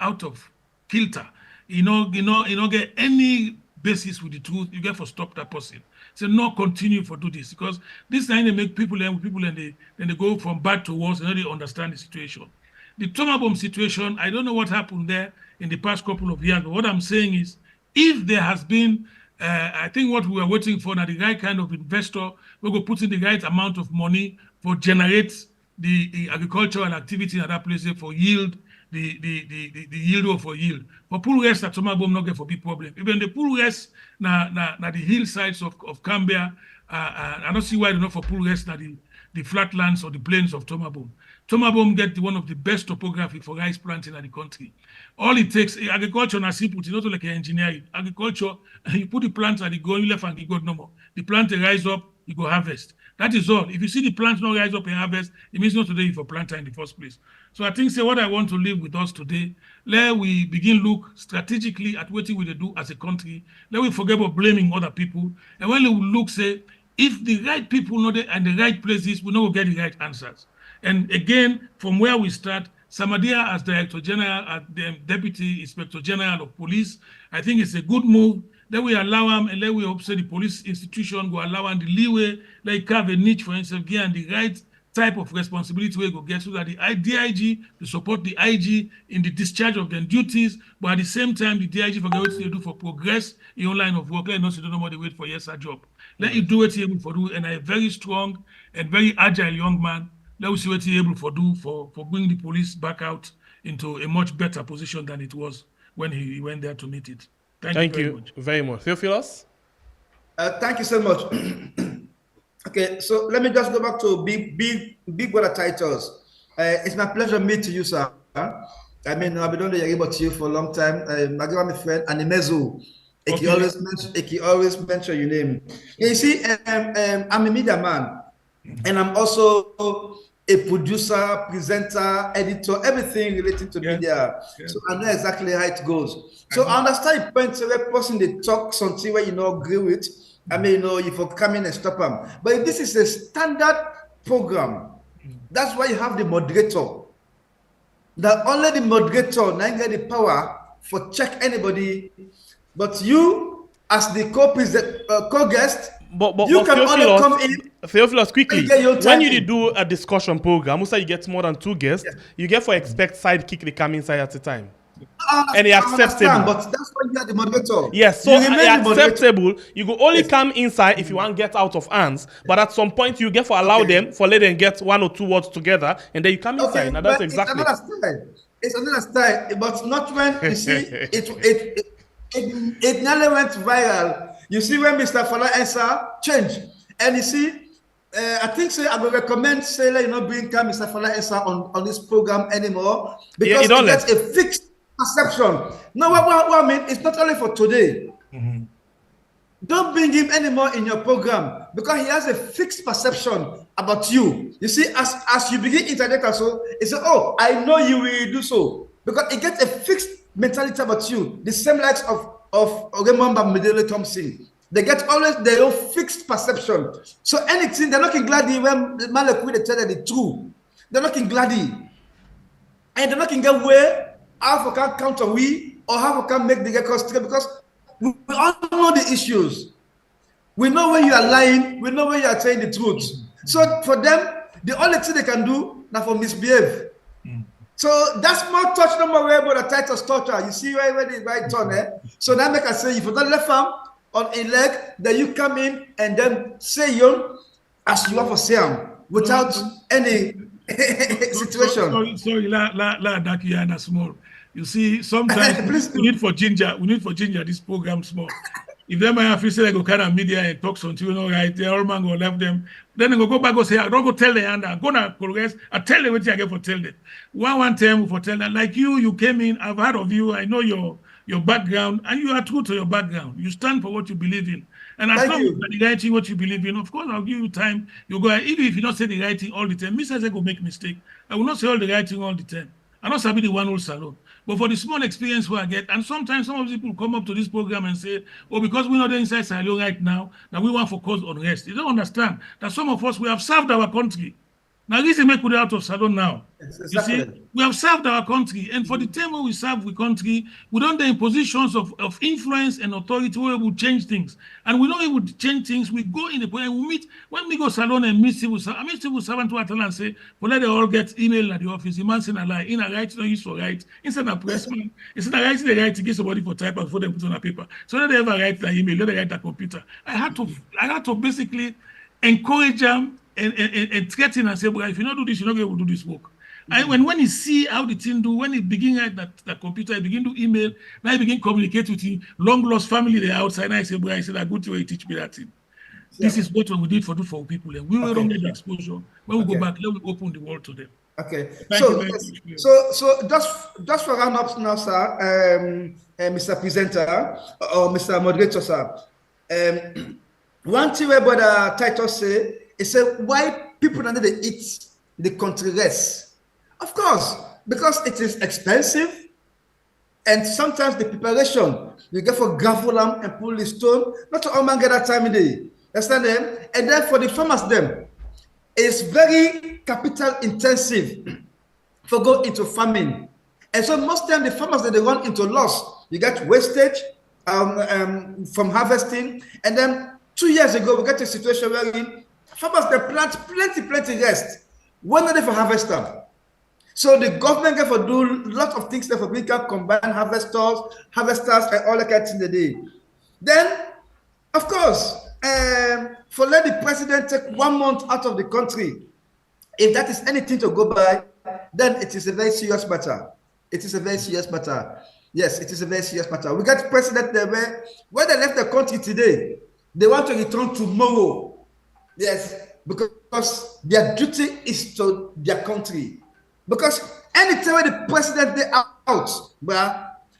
out of kilter, get any basis with the truth, you get to stop that person. So no continue for do this because this time they make people and they go from bad to worse and they understand the situation. The Toma bomb situation, I don't know what happened there in the past couple of years, but what I'm saying is if there has been, I think what we are waiting for now, the right kind of investor, we will put in the right amount of money for generate the agricultural activity at that place for yield, the yield or for yield. For pool rest, that Toma bomb not get for big problem. Even the pool rest, na the hillsides of Cambia, I don't see why they not for pool rest, na the flatlands or the plains of Toma bomb. Toma bomb get one of the best topography for rice planting in the country. All it takes, agriculture is simple, it's not like engineering. Agriculture, you put the plants at the go, you left and you got no more. The plant rise up, you go harvest. That is all. If you see the plants not rise up and harvest, it means not today for planter in the first place. So I think say what I want to leave with us today, let we begin look strategically at what we do as a country. Let we forget about blaming other people. And when we look, say, if the right people know there and the right places, we know we'll get the right answers. And again, from where we start, Samadia as Director General, as the Deputy Inspector General of Police, I think it's a good move. Then we allow them and let we hope so the police institution will allow them the leeway, like have a niche for himself, and the right type of responsibility we go get so that the DIG to support the IG in the discharge of their duties, but at the same time, the DIG forget what they do for progress in your line of work. Let us don't know what they wait for yes a job. Let you do what you're able for do, and a very strong and very agile young man. Let us see what he's able to do for bring the police back out into a much better position than it was when he went there to meet it. Thank you very much. Theophilus? Thank you so much. Okay, so let me just go back to big brother titles. It's my pleasure to meet you, sir. I mean, I've been doing the about you for a long time. My friend, Animezu. He always mention your name. You see, I'm a media man, and I'm also a producer, presenter, editor, everything related to media. Yeah. So I know exactly how it goes. So I understand the point where person they talk something where you don't agree with. I mean, you for come in and stop them. But if this is a standard program, that's why you have the moderator. That only the moderator now get the power for check anybody. But you, as the co-guest, you can only come in. Theophilus, quickly, when you do a discussion program, you get more than 2 guests, you get for expect sidekick they come inside at a time. and it's acceptable. But that's why you are the moderator. Yes, so it's acceptable. You go only come inside if you want to get out of hands. But at some point, you get for allow them, for let them get one or two words together, and then you come inside. Now that's exactly. It's another style, but not when you see it nearly went viral. You see when Mr. Fala answer change, and you see. I think I will recommend say bring Mr. Fala answer on this program anymore because it gets a fixed perception. No, what I mean, it's not only for today. Mm-hmm. Don't bring him anymore in your program because he has a fixed perception about you. You see, as you begin interject also, he says, "Oh, I know you will do so," because it gets a fixed mentality about you. The same likes of Raymond Bamidele Thompson. They get always their own fixed perception. So anything, they're not glady when the Malakui they tell them the truth. They're not glady. And they're not get where how we can counter we or how we can make the records straight because we all know the issues. We know when you are lying, we know when you are saying the truth. So for them, the only thing they can do now for misbehave. So that's more touch number where about the Titus torture. You see where the right turn, So that make us say if you don't left farm on a leg, then you come in and then say you as you have for Sam without any situation. Sorry, that small. You see, sometimes we need for ginger this program small. If them have to say go kind of media and talk something, right, the old man go left them, then they go back and say, I don't go tell them and go na progress, I tell them what I get for tell them. One time for tell them, like you came in, I've heard of you, I know your background, and you are true to your background. You stand for what you believe in. And as long as you are the right thing, what you believe in, of course, I'll give you time. You go, even if you don't say the right thing all the time, me says I go make mistake. I will not say all the right thing all the time. I not be the one whole salon. But for the small experience where I get, and sometimes some of the people come up to this program and say, oh, because we're not inside Salon right now, that we want to focus on rest. You don't understand that some of us, we have served our country. Now, this is make we out of Salon now. You see, we have served our country, and for the time when we serve the country, we don't in positions of influence and authority where we change things. And we don't able to change things. We go in the point and we meet, when we go Salon and meet civil servant, I meet civil servant to attend and say, well, let they all get email at the office. The man saying a lie, in a right, no use for right. Instead of pressman, instead of writing the right to get somebody for type and for them put on a paper. So let they ever write the email, let they write the computer. I had to basically encourage them and threaten and say, well, if you don't do this, you're not going to do this work. And when you see how the thing do, when you begin at that computer, you begin to email, now you begin to communicate with your long lost family there outside. And I say, well, I said, I go to where you teach me that thing. Yeah. This is what we did for people. And we will don't get the exposure. When we go back, let me open the world to them. Okay. So just for round up now, sir, Mr. Presenter or Mr. Moderator, sir. One thing where Brother Titus say, he said, why people don't they eat the country rest? Of course, because it is expensive, and sometimes the preparation you get for gravel and pull the stone, not all man get that time in day. Understand them? And then for the farmers, them, it's very capital intensive for go into farming. And so most time the farmers that they run into loss. You get wastage from harvesting, and then 2 years ago we got a situation where farmers they plant plenty rest. When are they for harvester? So the government can for do a lot of things there for we can combine harvesters and all that kind of thing they do. Then, of course, for let the president take 1 month out of the country, if that is anything to go by, then it is a very serious matter. It is a very serious matter. Yes, it is a very serious matter. We got president there where they left the country today, they want to return tomorrow. Yes, because their duty is to their country. Because anytime the president they are out,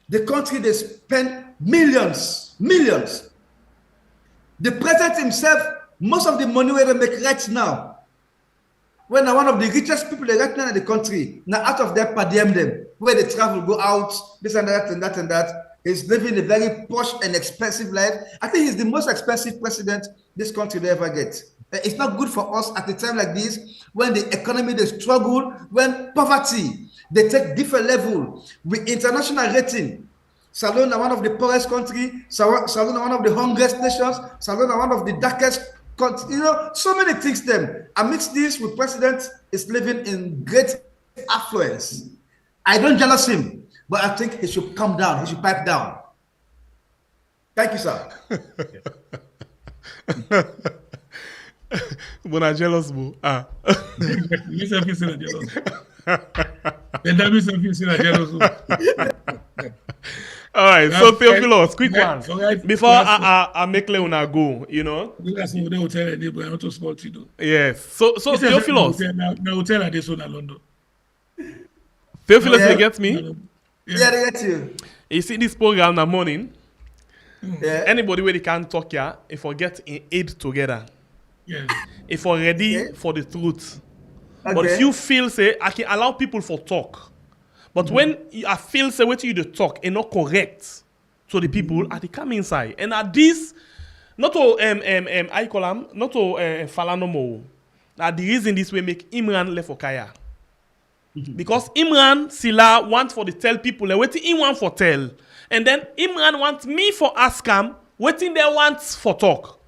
the country they spend millions. The president himself, most of the money where they make right now, when one of the richest people right now in the country, now out of their per diem them, where they travel, go out, this and that and that and that, is living a very posh and expensive life. I think he's the most expensive president this country will ever get. It's not good for us at a time like this, when the economy they struggle, when poverty they take different level with international rating. Salon are one of the poorest country. Salon are one of the hungriest nations. Salon are one of the darkest countries. You know, so many things. Them amidst this, the president is living in great affluence. I don't jealous him, But I think he should calm down. He should pipe down. Thank you, sir. But I'm jealous, boo. Ah. You say if you're jealous. Then that means if you're jealous. All right, so Theophilus, quick one. Forget- Before I make Leona go, you know. That's what they will tell a neighbor, not to sport you do. Yes. So Theophilus. Now tell her this one in London. Theophilus, Yeah. you get me? Yeah, they get you. You see this program in the morning. Yeah. Anybody where they can talk here, if we get in aid together. Yes. If we're ready Okay. for the truth. Okay. But if you feel say I can allow people for talk. But when I feel say what you to talk and not correct to the people, I they come inside. And at this, not to I call them, not to fala no more. That the reason this way make Imran left for Kaya. Because Imran Sila want for the tell people and waiting in want for tell. And then Imran wants me for ask him, waiting they want for talk.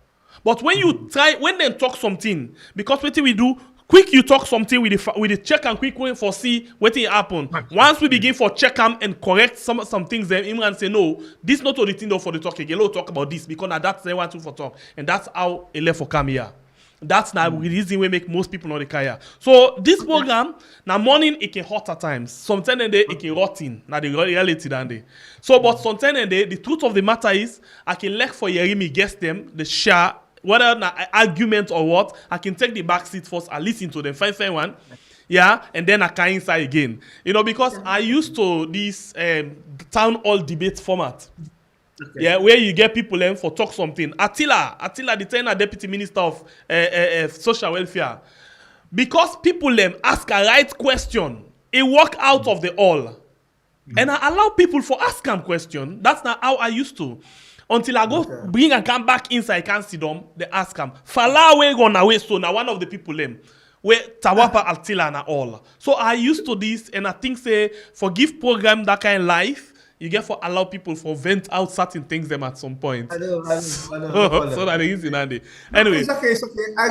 But when you try, when they talk something, because what we do, quick you talk something with the check and quick way for see what will happen. Once we begin for check and correct some things, then Imran say no, this not all the thing though for the talk again. Let's talk about this because now that's they want to for talk, and that's how it left for come here. That's now the reason we make most people not the kaya. So this program, now morning it can hot at times. Sometimes in day it can rotting. Now the reality than day. So but sometimes in day the truth of the matter is I can let for Yerimi guess them the share. Whether an argument or what, I can take the back seat first and listen to them. Fine one. Yeah, and then I can inside again. You know, because I used to this town hall debate format. Okay. Yeah, where you get people for talk something. Attila, the tenor deputy minister of social welfare. Because people ask a right question, he walk out of the hall. And I allow people for ask them question. That's not how I used to. Until I go bring and come back inside, I can't see them. They ask them. Fala we gonna away so now one of the people where Tawapa Altila and all. So I used to this and I think say forgive program that kind of life. You get for allow people for vent out certain things them at some point. I know. So that is easy, Andy. Anyway. It's okay. I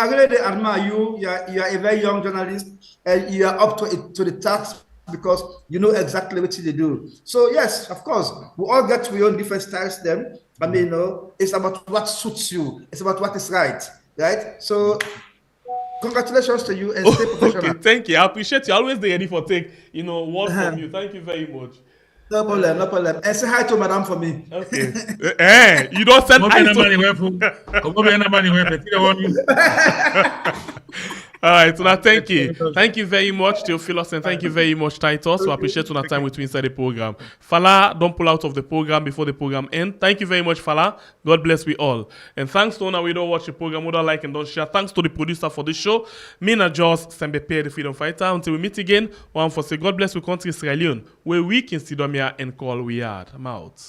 really admire you. You are a very young journalist and you are up to the task because you know exactly what they do. So yes, of course, we all get to your own different styles then. I mean, you know, it's about what suits you. It's about what is right? So congratulations to you and stay professional. Okay, thank you. I appreciate you. Always ready for take, word from you. Thank you very much. No problem. And say hi to madam for me. Okay. You don't send hi to... All right, so now thank you. Thank you very much, Theophilus, and thank you very much, Titus. We appreciate your time with you inside the program. Fala, don't pull out of the program before the program ends. Thank you very much, Fala. God bless we all. And thanks to all we don't watch the program, we don't like and don't share. Thanks to the producer for the show. Mina Jaws, Sembepe, the freedom fighter. Until we meet again, one for say God bless we country Sierra Leone, where we can see them here and call we are. I'm out.